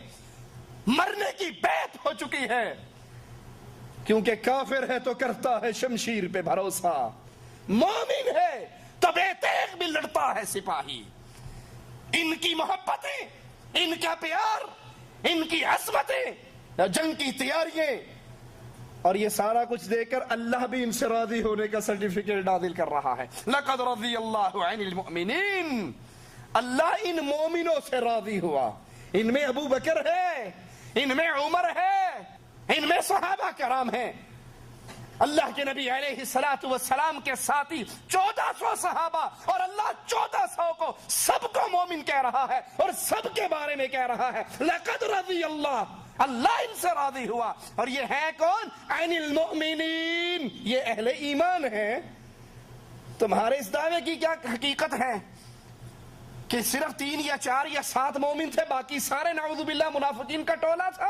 مرنے کی بیعت ہو چکی ہے. کیونکہ کافر ہے تو کرتا ہے شمشیر پہ بھروسہ، مومن ہے تو بے تیغ بھی لڑتا ہے سپاہی. ان کی محبتیں، ان کا پیار، ان کی عظمتیں، جنگ کی تیاریاں، اور یہ سارا کچھ دے کر اللہ بھی ان سے راضی ہونے کا سرٹیفکیٹ نازل کر رہا ہے. لقد رضی اللہ عن المؤمنین اللہ ان مومنوں سے راضی ہوا. ان میں ابو بکر ہے, ان میں عمر ہے, ان میں صحابہ کرام ہیں. اللہ کے نبی علیہ السلام کے ساتھی 1400 صحابہ, اور اللہ 1400 کو سب کو مومن کہہ رہا ہے اور سب کے بارے میں کہہ رہا ہے لقد رضی اللہ, اللہ ان سے راضی ہوا. اور یہ ہے کون؟ عن المؤمنین, یہ اہل ایمان ہے. تمہارے اس دعوے کی کیا حقیقت ہے کہ صرف 3 یا 4 یا 7 مومن تھے, باقی سارے نعوذ باللہ منافقین کا ٹولہ تھا؟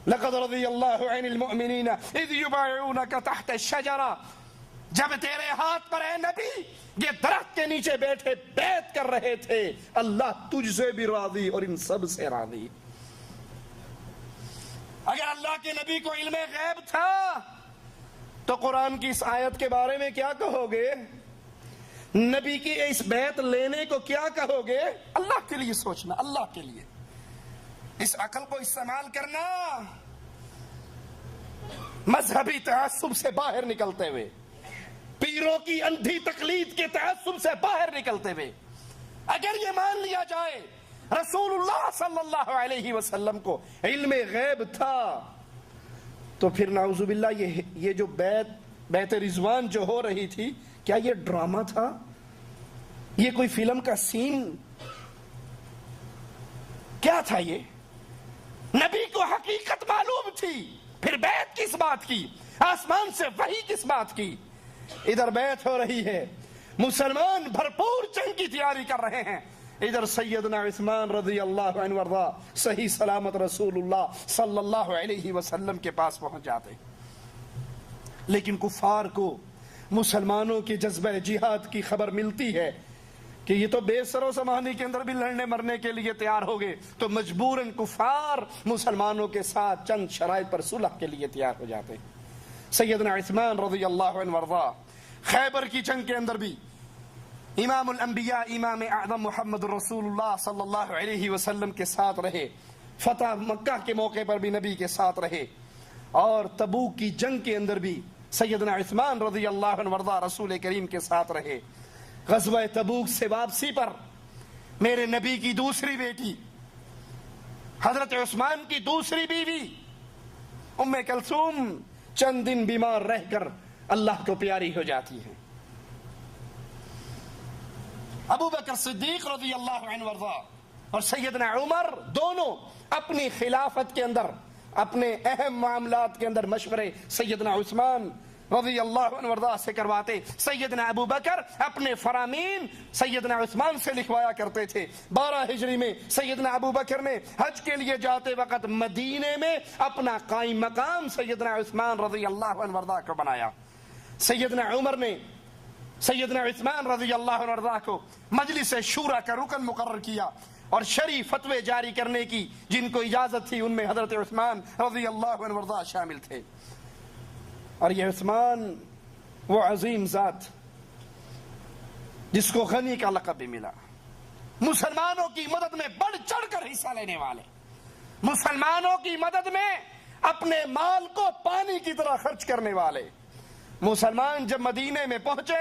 لقد رضی اللہ عن المؤمنین اذ یبایعونک تحت الشجرہ, جب تیرے ہاتھ پر اے نبی یہ درخت کے نیچے بیٹھے بیعت کر رہے تھے, اللہ تجھ سے بھی راضی اور ان سب سے راضی. اگر اللہ کے نبی کو علم غیب تھا تو قرآن کی اس آیت کے بارے میں کیا کہو گے؟ نبی کی اس بیعت لینے کو کیا کہو گے؟ اللہ کے لیے سوچنا, اللہ کے لیے اس عقل کو استعمال کرنا, مذہبی تعصب سے باہر نکلتے ہوئے, پیروں کی اندھی تقلید کے تعصب سے باہر نکلتے ہوئے. اگر یہ مان لیا جائے رسول اللہ صلی اللہ علیہ وسلم کو علم غیب تھا تو پھر نعوذ باللہ یہ جو بیعت رضوان جو ہو رہی تھی, کیا یہ ڈرامہ تھا؟ یہ کوئی فلم کا سین کیا تھا؟ یہ نبی کو حقیقت معلوم تھی, پھر بیعت کس بات کی؟ آسمان سے وحی کس بات کی؟ ادھر بیعت ہو رہی ہے, مسلمان بھرپور جنگ کی تیاری کر رہے ہیں, ادھر سیدنا عثمان رضی اللہ عنہ وارضا صحیح سلامت رسول اللہ صلی اللہ علیہ وسلم کے پاس پہنچ جاتے. لیکن کفار کو مسلمانوں کے جذبہ جہاد کی خبر ملتی ہے کہ یہ تو بے سر و سامانی کے اندر بھی لڑنے مرنے کے لیے تیار ہو گئے, تو مجبوراً کفار مسلمانوں کے ساتھ چند شرائط پر صلح کے لیے تیار ہو جاتے. سیدنا عثمان رضی اللہ عنہ وارضا خیبر کی جنگ کے اندر بھی امام الانبیاء امام اعظم محمد رسول اللہ صلی اللہ علیہ وسلم کے ساتھ رہے, فتح مکہ کے موقع پر بھی نبی کے ساتھ رہے, اور تبوک کی جنگ کے اندر بھی سیدنا عثمان رضی اللہ عنہ وارضا رسول کریم کے ساتھ رہے. غزوہ تبوک سے واپسی پر میرے نبی کی دوسری بیٹی حضرت عثمان کی دوسری بیوی ام کلثوم چند دن بیمار رہ کر اللہ کو پیاری ہو جاتی ہے. ابو بکر صدیق رضی اللہ عنہ وارضا اور سیدنا عمر دونوں اپنی خلافت کے اندر اپنے اہم معاملات کے اندر مشورے سیدنا عثمان رضی اللہ عنہ وارضا سے کرواتے. سیدنا ابو بکر اپنے فرامین سیدنا عثمان سے لکھوایا کرتے تھے. 12 ہجری میں سیدنا ابو بکر نے حج کے لیے جاتے وقت مدینے میں اپنا قائم مقام سیدنا عثمان رضی اللہ عنہ وارضا کو بنایا. سیدنا عمر نے سیدنا عثمان رضی اللہ عنہ وارضا کو مجلس شورا کا رکن مقرر کیا, اور شرعی فتوے جاری کرنے کی جن کو اجازت تھی ان میں حضرت عثمان رضی اللہ عنہ وارضا شامل تھے. اور یہ عثمان وہ عظیم ذات جس کو غنی کا لقب بھی ملا, مسلمانوں کی مدد میں بڑھ چڑھ کر حصہ لینے والے, مسلمانوں کی مدد میں اپنے مال کو پانی کی طرح خرچ کرنے والے. مسلمان جب مدینے میں پہنچے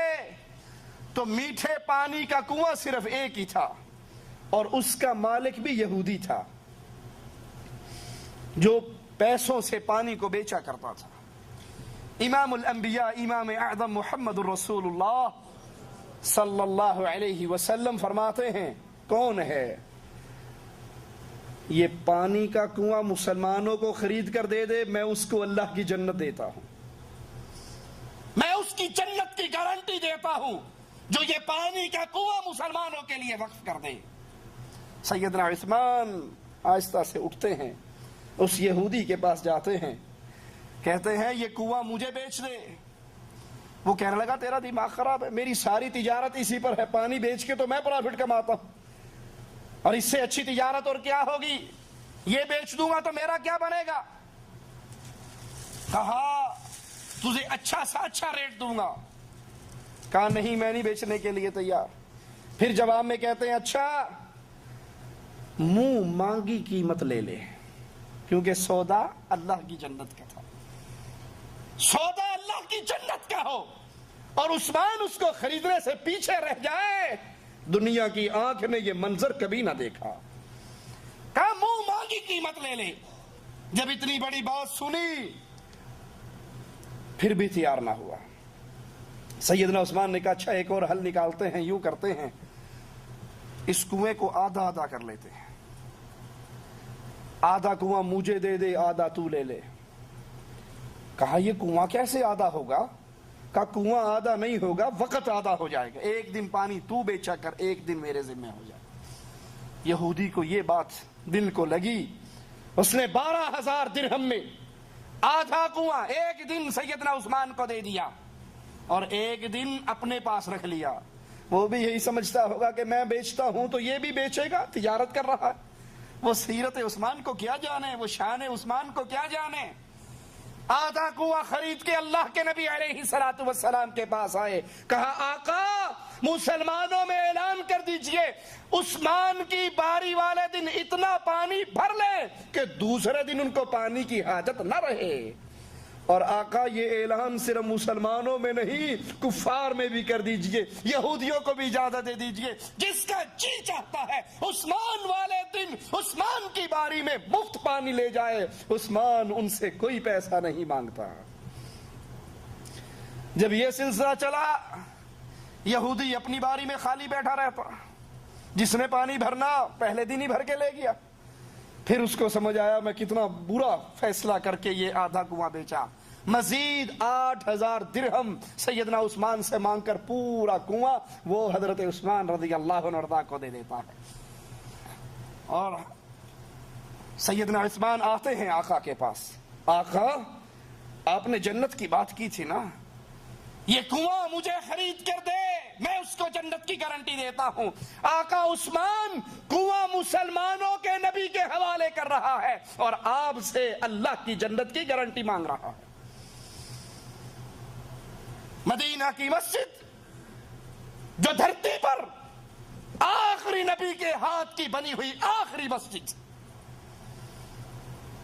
تو میٹھے پانی کا کنواں صرف ایک ہی تھا, اور اس کا مالک بھی یہودی تھا جو پیسوں سے پانی کو بیچا کرتا تھا. امام الانبیاء امام اعظم محمد رسول اللہ صلی اللہ علیہ وسلم فرماتے ہیں کون ہے یہ پانی کا کنواں مسلمانوں کو خرید کر دے دے, میں اس کو اللہ کی جنت دیتا ہوں, میں اس کی جنت کی گارنٹی دیتا ہوں جو یہ پانی کا کنواں مسلمانوں کے لیے وقف کر دے. سیدنا عثمان آہستہ سے اٹھتے ہیں, اس یہودی کے پاس جاتے ہیں, کہتے ہیں یہ کنواں مجھے بیچ دے. وہ کہنے لگا تیرا دماغ خراب ہے, میری ساری تجارت اسی پر ہے, پانی بیچ کے تو میں پروفٹ کماتا ہوں, اور اس سے اچھی تجارت اور کیا ہوگی, یہ بیچ دوں گا تو میرا کیا بنے گا. کہا تجھے اچھا سا اچھا ریٹ دوں گا. کہا نہیں میں نہیں بیچنے کے لیے تیار. پھر جواب میں کہتے ہیں اچھا منہ مانگی قیمت لے لے, کیونکہ سودا اللہ کی جنت کا تھا, سودا اللہ کی جنت کا ہو, اور عثمان اس کو خریدنے سے پیچھے رہ جائے, دنیا کی آنکھ نے یہ منظر کبھی نہ دیکھا. کہا منہ مانگی قیمت لے لے. جب اتنی بڑی بات سنی پھر بھی تیار نہ ہوا. سیدنا عثمان نے کہا اچھا ایک اور حل نکالتے ہیں, یوں کرتے ہیں اس کنویں کو آدھا آدھا کر لیتے ہیں, آدھا کنواں مجھے دے دے آدھا تو لے لے. کہا یہ کنواں کیسے آدھا ہوگا؟ کہا کنواں آدھا نہیں ہوگا, وقت آدھا ہو جائے گا. ایک دن پانی تو بیچا کر, ایک دن میرے ذمہ ہو جائے. یہودی کو یہ بات دل کو لگی. اس نے 12,000 درہم میں آدھا کنواں ایک دن سیدنا عثمان کو دے دیا اور ایک دن اپنے پاس رکھ لیا. وہ بھی یہی سمجھتا ہوگا کہ میں بیچتا ہوں تو یہ بھی بیچے گا, تجارت کر رہا ہے. وہ سیرت عثمان کو کیا جانے, وہ شان عثمان کو کیا جانے. آدھا کنواں خرید کے اللہ کے نبی علیہ الصلوۃ والسلام کے پاس آئے. کہا آقا مسلمانوں میں اعلان کر دیجئے عثمان کی باری والے دن اتنا پانی بھر لیں کہ دوسرے دن ان کو پانی کی حاجت نہ رہے. اور آقا یہ اعلان صرف مسلمانوں میں نہیں کفار میں بھی کر دیجئے, یہودیوں کو بھی اجازت دے دیجئے. جس کا جی چاہتا ہے عثمان والے دن عثمان کی باری میں مفت پانی لے جائے, عثمان ان سے کوئی پیسہ نہیں مانگتا. جب یہ سلسلہ چلا یہودی اپنی باری میں خالی بیٹھا رہتا. جس نے پانی بھرنا پہلے دن ہی بھر کے لے گیا. پھر اس کو سمجھ آیا میں کتنا برا فیصلہ کر کے یہ آدھا کنواں بیچا. مزید 8,000 درہم سیدنا عثمان سے مانگ کر پورا کنواں وہ حضرت عثمان رضی اللہ عنہ کو دے دیتا ہے. اور سیدنا عثمان آتے ہیں آقا کے پاس. آقا آپ نے جنت کی بات کی تھی نا, یہ کنواں مجھے خرید کر دے, میں اس کو جنت کی گارنٹی دیتا ہوں. آقا عثمان کنواں مسلمانوں کے نبی کے حوالے کر رہا ہے اور آپ سے اللہ کی جنت کی گارنٹی مانگ رہا ہے. مدینہ کی مسجد جو دھرتی پر آخری نبی کے ہاتھ کی بنی ہوئی آخری مسجد,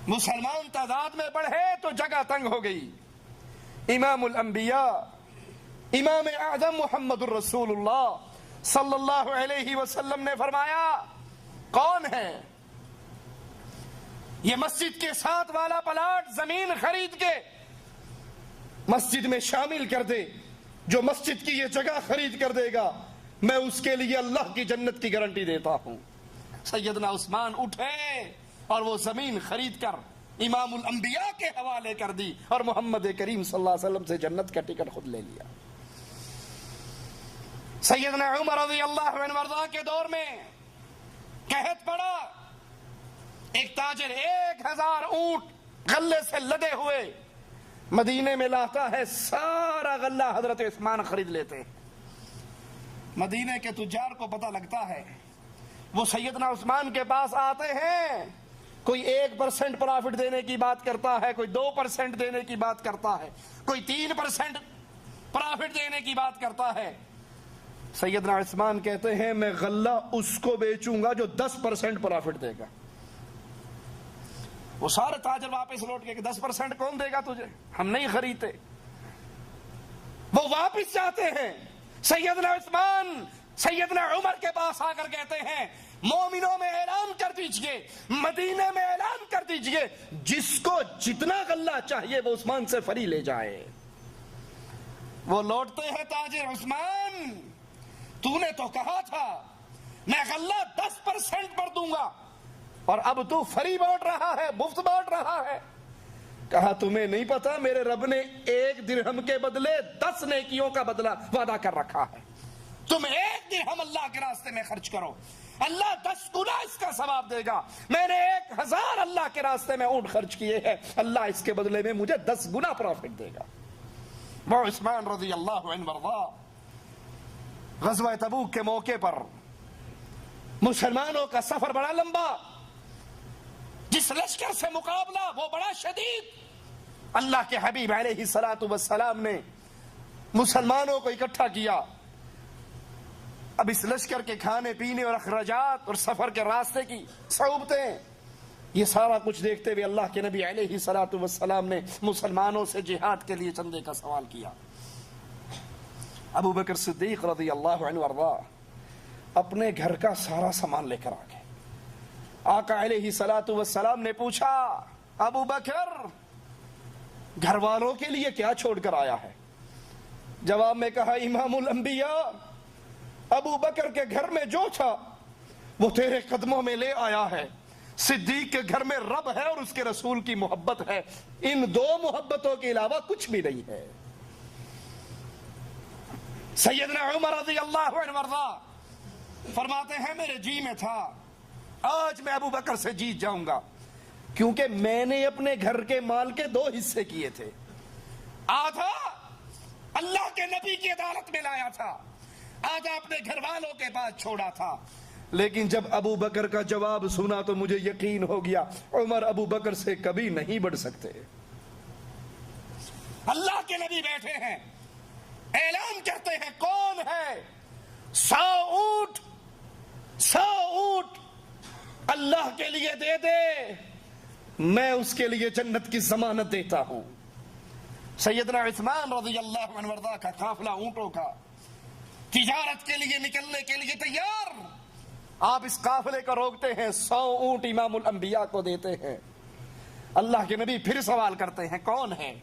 مسلمان تعداد میں بڑھے تو جگہ تنگ ہو گئی. امام الانبیاء امام اعظم محمد الرسول اللہ صلی اللہ علیہ وسلم نے فرمایا کون ہے یہ مسجد کے ساتھ والا پلاٹ زمین خرید کے مسجد میں شامل کر دے, جو مسجد کی یہ جگہ خرید کر دے گا میں اس کے لیے اللہ کی جنت کی گارنٹی دیتا ہوں. سیدنا عثمان اٹھے اور وہ زمین خرید کر امام الانبیاء کے حوالے کر دی اور محمد کریم صلی اللہ علیہ وسلم سے جنت کا ٹکٹ خود لے لیا. سیدنا عمر رضی اللہ عنہ وارضاہ کے دور میں قحط پڑا. ایک تاجر 1,000 اونٹ غلے سے لدے ہوئے مدینے میں لاتا ہے, سارا غلہ حضرت عثمان خرید لیتے. مدینے کے تجار کو پتہ لگتا ہے, وہ سیدنا عثمان کے پاس آتے ہیں, کوئی 1% پرافٹ دینے کی بات کرتا ہے, کوئی 2% دینے کی بات کرتا ہے, کوئی 3% پرافٹ دینے کی بات کرتا ہے. سیدنا عثمان کہتے ہیں میں غلہ اس کو بیچوں گا جو 10% پرافٹ دے گا. وہ سارے تاجر واپس لوٹ کے کہ 10% کون دے گا تجھے, ہم نہیں خریدتے. وہ واپس جاتے ہیں, سیدنا عثمان سیدنا عمر کے پاس آ کر کہتے ہیں مومنوں میں اعلان کر دیجئے, مدینے میں اعلان کر دیجئے, جس کو جتنا غلہ چاہیے وہ عثمان سے فری لے جائے. وہ لوٹتے ہیں تاجر, عثمان تو نے تو کہا تھا میں غلہ 10% پر دوں گا اور اب تو فری بانٹ رہا ہے, مفت بانٹ رہا ہے. کہا تمہیں نہیں پتا میرے رب نے 1 درہم کے بدلے 10 نیکیوں کا بدلہ وعدہ کر رکھا ہے. تم 1 درہم اللہ کے راستے میں خرچ کرو, اللہ 10 گنا اس کا ثواب دے گا. میں نے 1,000 اللہ کے راستے میں اونٹ خرچ کیے ہیں, اللہ اس کے بدلے میں مجھے 10 گنا پروفٹ دے گا. وہ عثمان رضی اللہ عنہ وارضاہ غزوہ تبوک کے موقع پر مسلمانوں کا سفر بڑا لمبا, جس لشکر سے مقابلہ وہ بڑا شدید. اللہ کے حبیب علیہ الصلوۃ والسلام نے مسلمانوں کو اکٹھا کیا. اب اس لشکر کے کھانے پینے اور اخراجات اور سفر کے راستے کی صعوبتیں, یہ سارا کچھ دیکھتے ہوئے اللہ کے نبی علیہ الصلوۃ والسلام نے مسلمانوں سے جہاد کے لیے چندے کا سوال کیا. ابو بکر صدیق رضی اللہ عنہ وارضاہ اپنے گھر کا سارا سامان لے کر آ گئے. آقا علیہ الصلوۃ والسلام نے پوچھا ابو بکر گھر والوں کے لیے کیا چھوڑ کر آیا ہے؟ جواب میں کہا امام الانبیاء ابو بکر کے گھر میں جو تھا وہ تیرے قدموں میں لے آیا ہے. صدیق کے گھر میں رب ہے اور اس کے رسول کی محبت ہے. ان دو محبتوں کے علاوہ کچھ بھی نہیں ہے. سیدنا عمر رضی اللہ عنہ وارضا فرماتے ہیں میرے جی میں تھا آج میں ابو بکر سے جیت جاؤں گا، کیونکہ میں نے اپنے گھر کے مال کے 2 حصے کیے تھے. آدھا اللہ کے نبی کی عدالت میں لایا تھا، آدھا اپنے گھر والوں کے پاس چھوڑا تھا. لیکن جب ابو بکر کا جواب سنا تو مجھے یقین ہو گیا عمر ابو بکر سے کبھی نہیں بڑھ سکتے. اللہ کے نبی بیٹھے ہیں، اعلان کرتے ہیں کون ہے 100 اونٹ اللہ کے لیے دے دے، میں اس کے لیے جنت کی ضمانت دیتا ہوں. سیدنا عثمان رضی اللہ عنہ وارضا کا قافلہ اونٹوں کا تجارت کے لیے نکلنے کے لیے تیار. آپ اس قافلے کو روکتے ہیں، 100 اونٹ امام الانبیاء کو دیتے ہیں. اللہ کے نبی پھر سوال کرتے ہیں کون ہے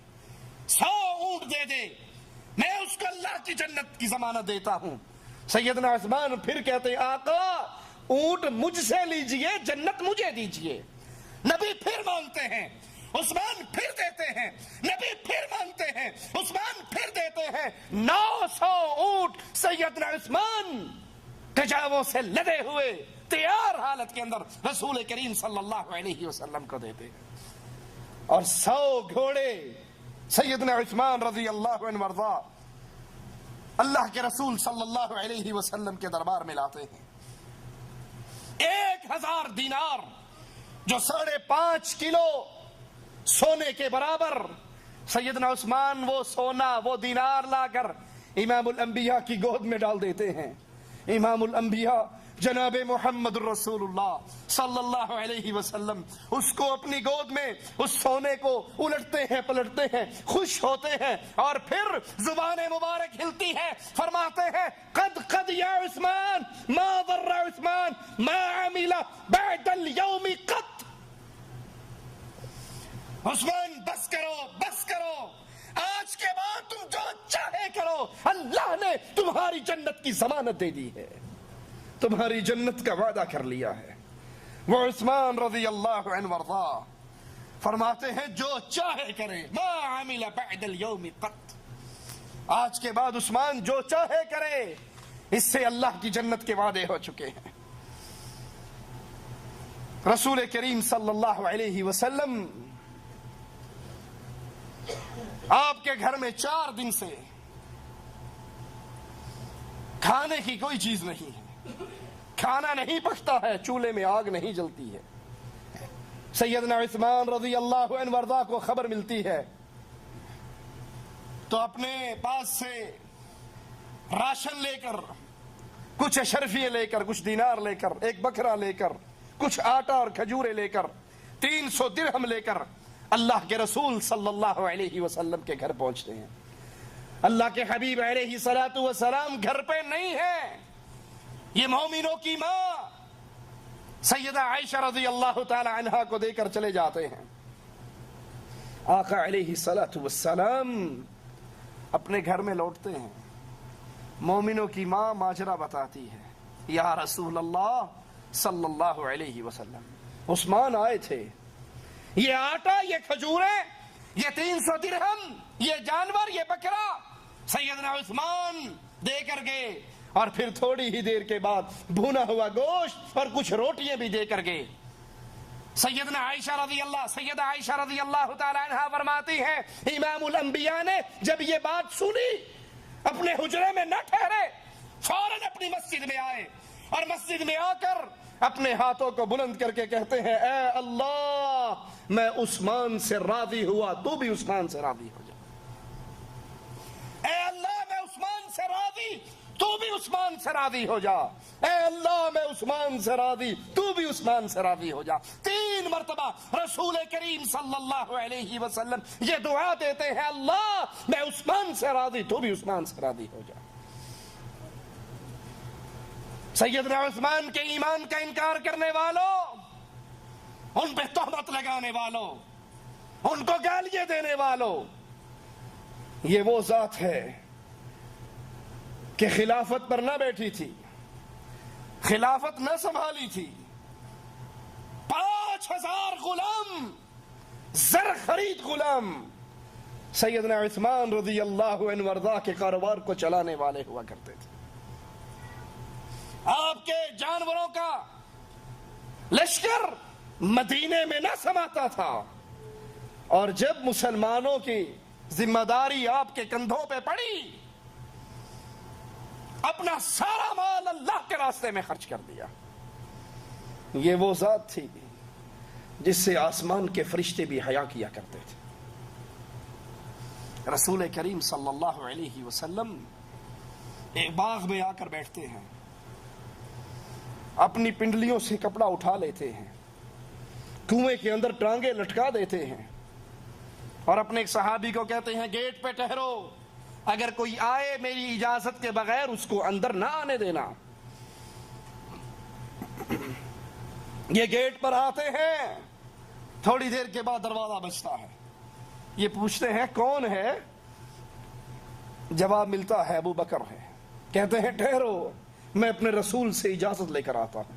100 اونٹ دے دے، میں اس کو اللہ کی جنت کی ضمانت دیتا ہوں. سیدنا عثمان پھر کہتے ہیں آقا اونٹ مجھ سے لیجئے، جنت مجھے دیجئے. نبی پھر مانگتے ہیں، عثمان پھر دیتے ہیں، نبی پھر مانگتے ہیں، عثمان پھر دیتے ہیں. 900 اونٹ سیدنا عثمان کجاووں سے لدے ہوئے تیار حالت کے اندر رسول کریم صلی اللہ علیہ وسلم کو دیتے ہیں. اور 100 گھوڑے سیدنا عثمان رضی اللہ عنہ وارضا اللہ کے رسول صلی اللہ علیہ وسلم کے دربار میں لاتے ہیں. 1000 دینار جو 5.5 کلو سونے کے برابر. سیدنا عثمان وہ سونا وہ دینار لا کر امام الانبیاء کی گود میں ڈال دیتے ہیں. امام الانبیاء جناب محمد الرسول اللہ صلی اللہ علیہ وسلم اس کو اپنی گود میں اس سونے کو الٹتے ہیں پلٹتے ہیں، خوش ہوتے ہیں، اور پھر زبان مبارک ہلتی ہے، فرماتے ہیں قد یا عثمان ما ضر عثمان ما عمل بعد اليوم قط. عثمان بس کرو، آج کے بعد تم جو چاہے کرو، اللہ نے تمہاری جنت کی ضمانت دے دی ہے، تمہاری جنت کا وعدہ کر لیا ہے. وہ عثمان رضی اللہ عنہ وارضا فرماتے ہیں جو چاہے کرے، ما عمل بعد اليوم قط. آج کے بعد عثمان جو چاہے کرے، اس سے اللہ کی جنت کے وعدے ہو چکے ہیں. رسول کریم صلی اللہ علیہ وسلم آپ کے گھر میں 4 دن سے کھانے کی کوئی چیز نہیں ہے، کھانا نہیں پکتا ہے، چولہے میں آگ نہیں جلتی ہے. سیدنا عثمان رضی اللہ عنہ وارضا کو خبر ملتی ہے تو اپنے پاس سے راشن لے کر، کچھ اشرفیے لے کر، کچھ دینار لے کر، ایک بکرا لے کر، کچھ آٹا اور کھجورے لے کر، 300 درہم لے کر اللہ کے رسول صلی اللہ علیہ وسلم کے گھر پہنچتے ہیں. اللہ کے حبیب علیہ الصلوۃ والسلام گھر پہ نہیں ہے. یہ مومنوں کی ماں سیدہ عائشہ رضی اللہ تعالی عنہا کو دے کر چلے جاتے ہیں. آقا علیہ الصلوۃ والسلام اپنے گھر میں لوٹتے ہیں. مومنوں کی ماں ماجرا بتاتی ہے، یا رسول اللہ صلی اللہ علیہ وسلم عثمان آئے تھے، یہ آٹا، یہ کھجوریں، یہ 300 درہم، یہ جانور، یہ بکرا سیدنا عثمان دے کر گئے، اور پھر تھوڑی ہی دیر کے بعد بھونا ہوا گوشت اور کچھ روٹیاں بھی دے کر گئے. سیدہ عائشہ رضی اللہ تعالی عنہا فرماتی ہیں امام الانبیاء نے جب یہ بات سنی اپنے حجرے میں نہ ٹھہرے، فوراً اپنی مسجد میں آئے، اور مسجد میں آ کر اپنے ہاتھوں کو بلند کر کے کہتے ہیں اے اللہ میں عثمان سے راضی ہوا، تو بھی عثمان سے راضی ہو جا. اے اللہ میں عثمان سے راضی، تو بھی عثمان سے راضی ہو جا. اے اللہ میں عثمان سے راضی، تو بھی عثمان سے راضی ہو جا. 3 مرتبہ رسول کریم صلی اللہ علیہ وسلم یہ دعا دیتے ہیں، اللہ میں عثمان سے راضی، تو بھی عثمان سے راضی ہو جا. سیدنا عثمان کے ایمان کا انکار کرنے والوں، ان پہ تہمت لگانے والوں، ان کو گالیاں دینے والوں، یہ وہ ذات ہے کہ خلافت پر نہ بیٹھی تھی، خلافت نہ سنبھالی تھی، 5000 غلام، زر خرید غلام سیدنا عثمان رضی اللہ عنہ وارضاہ کے کاروبار کو چلانے والے ہوا کرتے تھے۔ آپ کے جانوروں کا لشکر مدینے میں نہ سماتا تھا، اور جب مسلمانوں کی ذمہ داری آپ کے کندھوں پہ پڑی، اپنا سارا مال اللہ کے راستے میں خرچ کر دیا۔ یہ وہ ذات تھی جس سے آسمان کے فرشتے بھی حیا کیا کرتے تھے۔ رسول کریم صلی اللہ علیہ وسلم ایک باغ میں آ کر بیٹھتے ہیں، اپنی پنڈلیوں سے کپڑا اٹھا لیتے ہیں، کنویں کے اندر ٹانگیں لٹکا دیتے ہیں، اور اپنے ایک صحابی کو کہتے ہیں گیٹ پہ ٹھہرو، اگر کوئی آئے میری اجازت کے بغیر اس کو اندر نہ آنے دینا۔ یہ گیٹ پر آتے ہیں، تھوڑی دیر کے بعد دروازہ بجتا ہے، یہ پوچھتے ہیں کون ہے؟ جواب ملتا ہے ابو بکر ہے۔ کہتے ہیں ٹھہرو، میں اپنے رسول سے اجازت لے کر آتا ہوں۔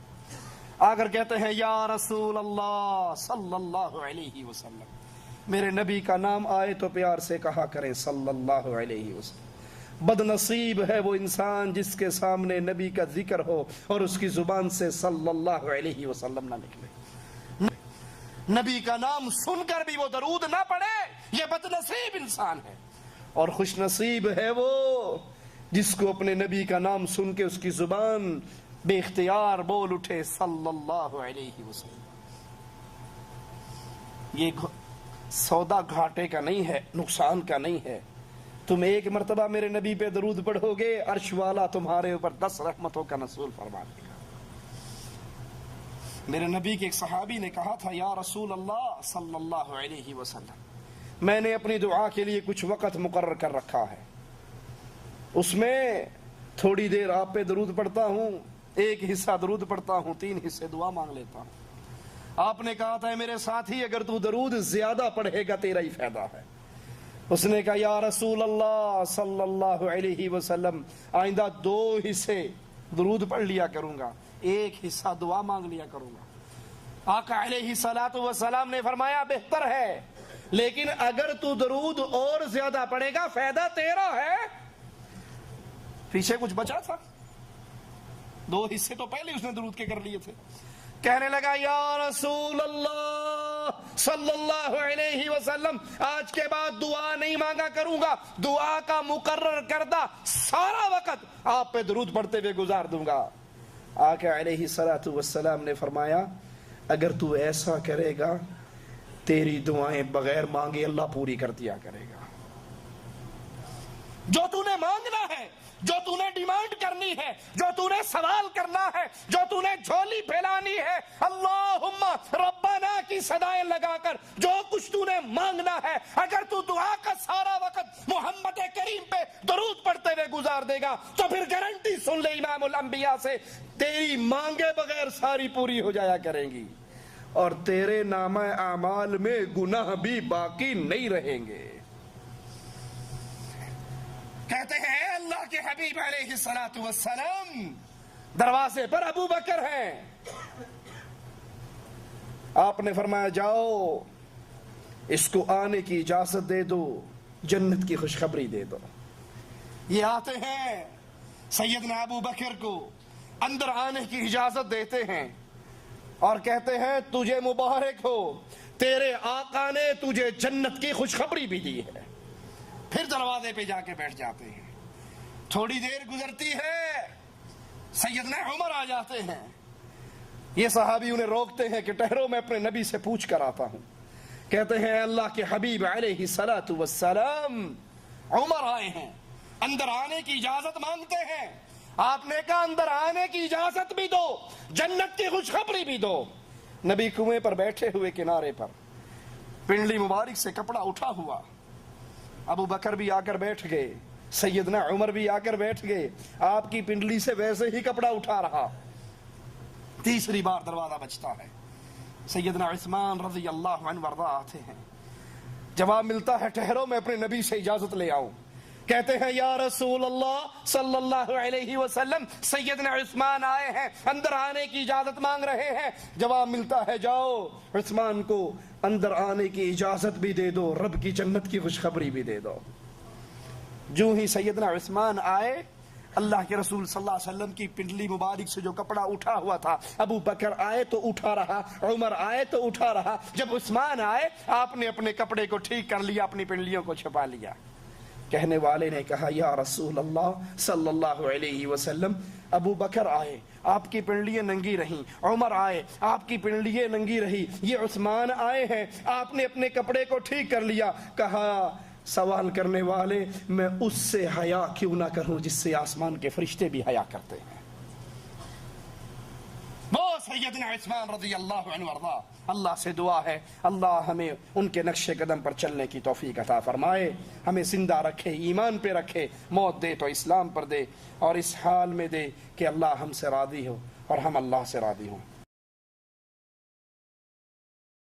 آ کر کہتے ہیں یا رسول اللہ صلی اللہ علیہ وسلم، میرے نبی کا نام آئے تو پیار سے کہا کریں صلی اللہ علیہ وسلم۔ بد نصیب ہے وہ انسان جس کے سامنے نبی کا ذکر ہو اور اس کی زبان سے صلی اللہ علیہ وسلم نہ نکلے، نبی کا نام سن کر بھی وہ درود نہ پڑے، یہ بد نصیب انسان ہے۔ اور خوش نصیب ہے وہ جس کو اپنے نبی کا نام سن کے اس کی زبان بے اختیار بول اٹھے صلی اللہ علیہ وسلم۔ یہ سودا گھاٹے کا نہیں ہے، نقصان کا نہیں ہے۔ تم ایک مرتبہ میرے نبی پہ درود پڑھو گے، عرش والا تمہارے اوپر 10 رحمتوں کا نزول فرما دے گا۔ میرے نبی کے ایک صحابی نے کہا تھا یا رسول اللہ صلی اللہ علیہ وسلم، میں نے اپنی دعا کے لیے کچھ وقت مقرر کر رکھا ہے، اس میں تھوڑی دیر آپ پہ درود پڑھتا ہوں، ایک حصہ درود پڑھتا ہوں، 3 حصے دعا مانگ لیتا ہوں۔ آپ نے کہا تھا میرے ساتھی اگر تو درود زیادہ پڑھے گا تیرا ہی فائدہ ہے۔ اس نے کہا یا رسول اللہ صلی اللہ علیہ وسلم، آئندہ 2 حصے درود پڑھ لیا کروں گا، 1 حصہ دعا مانگ لیا کروں گا۔ آقا علیہ الصلوۃ والسلام نے فرمایا بہتر ہے، لیکن اگر تو درود اور زیادہ پڑھے گا فائدہ تیرا ہے۔ پیچھے کچھ بچا تھا، 2 حصے تو پہلے اس نے درود کے کر لیے تھے۔ کہنے لگا یا رسول اللہ صلی اللہ علیہ وسلم، آج کے بعد دعا نہیں مانگا کروں گا، دعا کا مقرر کردہ سارا وقت آپ پہ درود پڑھتے ہوئے گزار دوں گا۔ آقا علیہ الصلوۃ والسلام نے فرمایا اگر تو ایسا کرے گا تیری دعائیں بغیر مانگے اللہ پوری کر دیا کرے گا۔ جو تو نے مانگنا ہے، جو تو نے ڈیمانڈ کرنی ہے، جو تو نے سوال کرنا ہے، جو تو نے جھولی پھیلانی ہے، اللہم ربنا کی صدائیں لگا کر جو کچھ تو نے مانگنا ہے، اگر تو دعا کا سارا وقت محمد کریم پہ درود پڑھتے ہوئے گزار دے گا تو پھر گارنٹی سن لے امام الانبیاء سے، تیری مانگے بغیر ساری پوری ہو جایا کریں گی، اور تیرے نامہ اعمال میں گناہ بھی باقی نہیں رہیں گے۔ کہتے ہیں اللہ کے حبیب علیہ الصلوۃ والسلام دروازے پر ابو بکر ہیں، آپ نے فرمایا جاؤ اس کو آنے کی اجازت دے دو، جنت کی خوشخبری دے دو۔ یہ آتے ہیں سیدنا ابو بکر کو اندر آنے کی اجازت دیتے ہیں اور کہتے ہیں تجھے مبارک ہو، تیرے آقا نے تجھے جنت کی خوشخبری بھی دی ہے۔ پھر دروازے پہ جا کے بیٹھ جاتے ہیں، تھوڑی دیر گزرتی ہے، سیدنا عمر آ جاتے ہیں، یہ صحابی انہیں روکتے ہیں کہ ٹھہرو میں اپنے نبی سے پوچھ کر آتا ہوں۔ کہتے ہیں اللہ کے حبیب علیہ الصلوۃ والسلام عمر آئے ہیں، اندر آنے کی اجازت مانگتے ہیں۔ آپ نے کہا اندر آنے کی اجازت بھی دو، جنت کی خوشخبری بھی دو۔ نبی کنویں پر بیٹھے ہوئے کنارے پر، پنڈلی مبارک سے کپڑا اٹھا ہوا، ابو بکر بھی آ کر بیٹھ گئے، سیدنا عمر بھی آ کر بیٹھ گئے، آپ کی پنڈلی سے ویسے ہی کپڑا اٹھا رہا، تیسری بار دروازہ بجتا ہے، سیدنا عثمان رضی اللہ عنہ وارضہ آتے ہیں، جواب ملتا ہے ٹھہرو میں اپنے نبی سے اجازت لے آؤں۔ کہتے ہیں یا رسول اللہ صلی اللہ علیہ وسلم، سیدنا عثمان آئے ہیں، اندر آنے کی اجازت مانگ رہے ہیں۔ جواب ملتا ہے جاؤ عثمان کو اندر آنے کی اجازت بھی دے دو، رب کی جنت کی خوشخبری بھی دے دو۔ جو ہی سیدنا عثمان آئے، اللہ کے رسول صلی اللہ علیہ وسلم کی پنڈلی مبارک سے جو کپڑا اٹھا ہوا تھا، ابو بکر آئے تو اٹھا رہا، عمر آئے تو اٹھا رہا، جب عثمان آئے آپ نے اپنے کپڑے کو ٹھیک کر لیا، اپنی پنڈلیوں کو چھپا لیا۔ کہنے والے نے کہا یا رسول اللہ صلی اللہ علیہ وسلم، ابو بکر آئے آپ کی پنڈلیاں ننگی رہیں، عمر آئے آپ کی پنڈلیاں ننگی رہی، یہ عثمان آئے ہیں آپ نے اپنے کپڑے کو ٹھیک کر لیا۔ کہا سوال کرنے والے میں اس سے حیا کیوں نہ کروں جس سے آسمان کے فرشتے بھی حیا کرتے ہیں۔ وہ سیدنا عثمان رضی اللہ عنہ وارضہ، اللہ سے دعا ہے اللہ ہمیں ان کے نقش قدم پر چلنے کی توفیق عطا فرمائے، ہمیں زندہ رکھے، ایمان پہ رکھے، موت دے تو اسلام پر دے، اور اس حال میں دے کہ اللہ ہم سے راضی ہو اور ہم اللہ سے راضی ہوں۔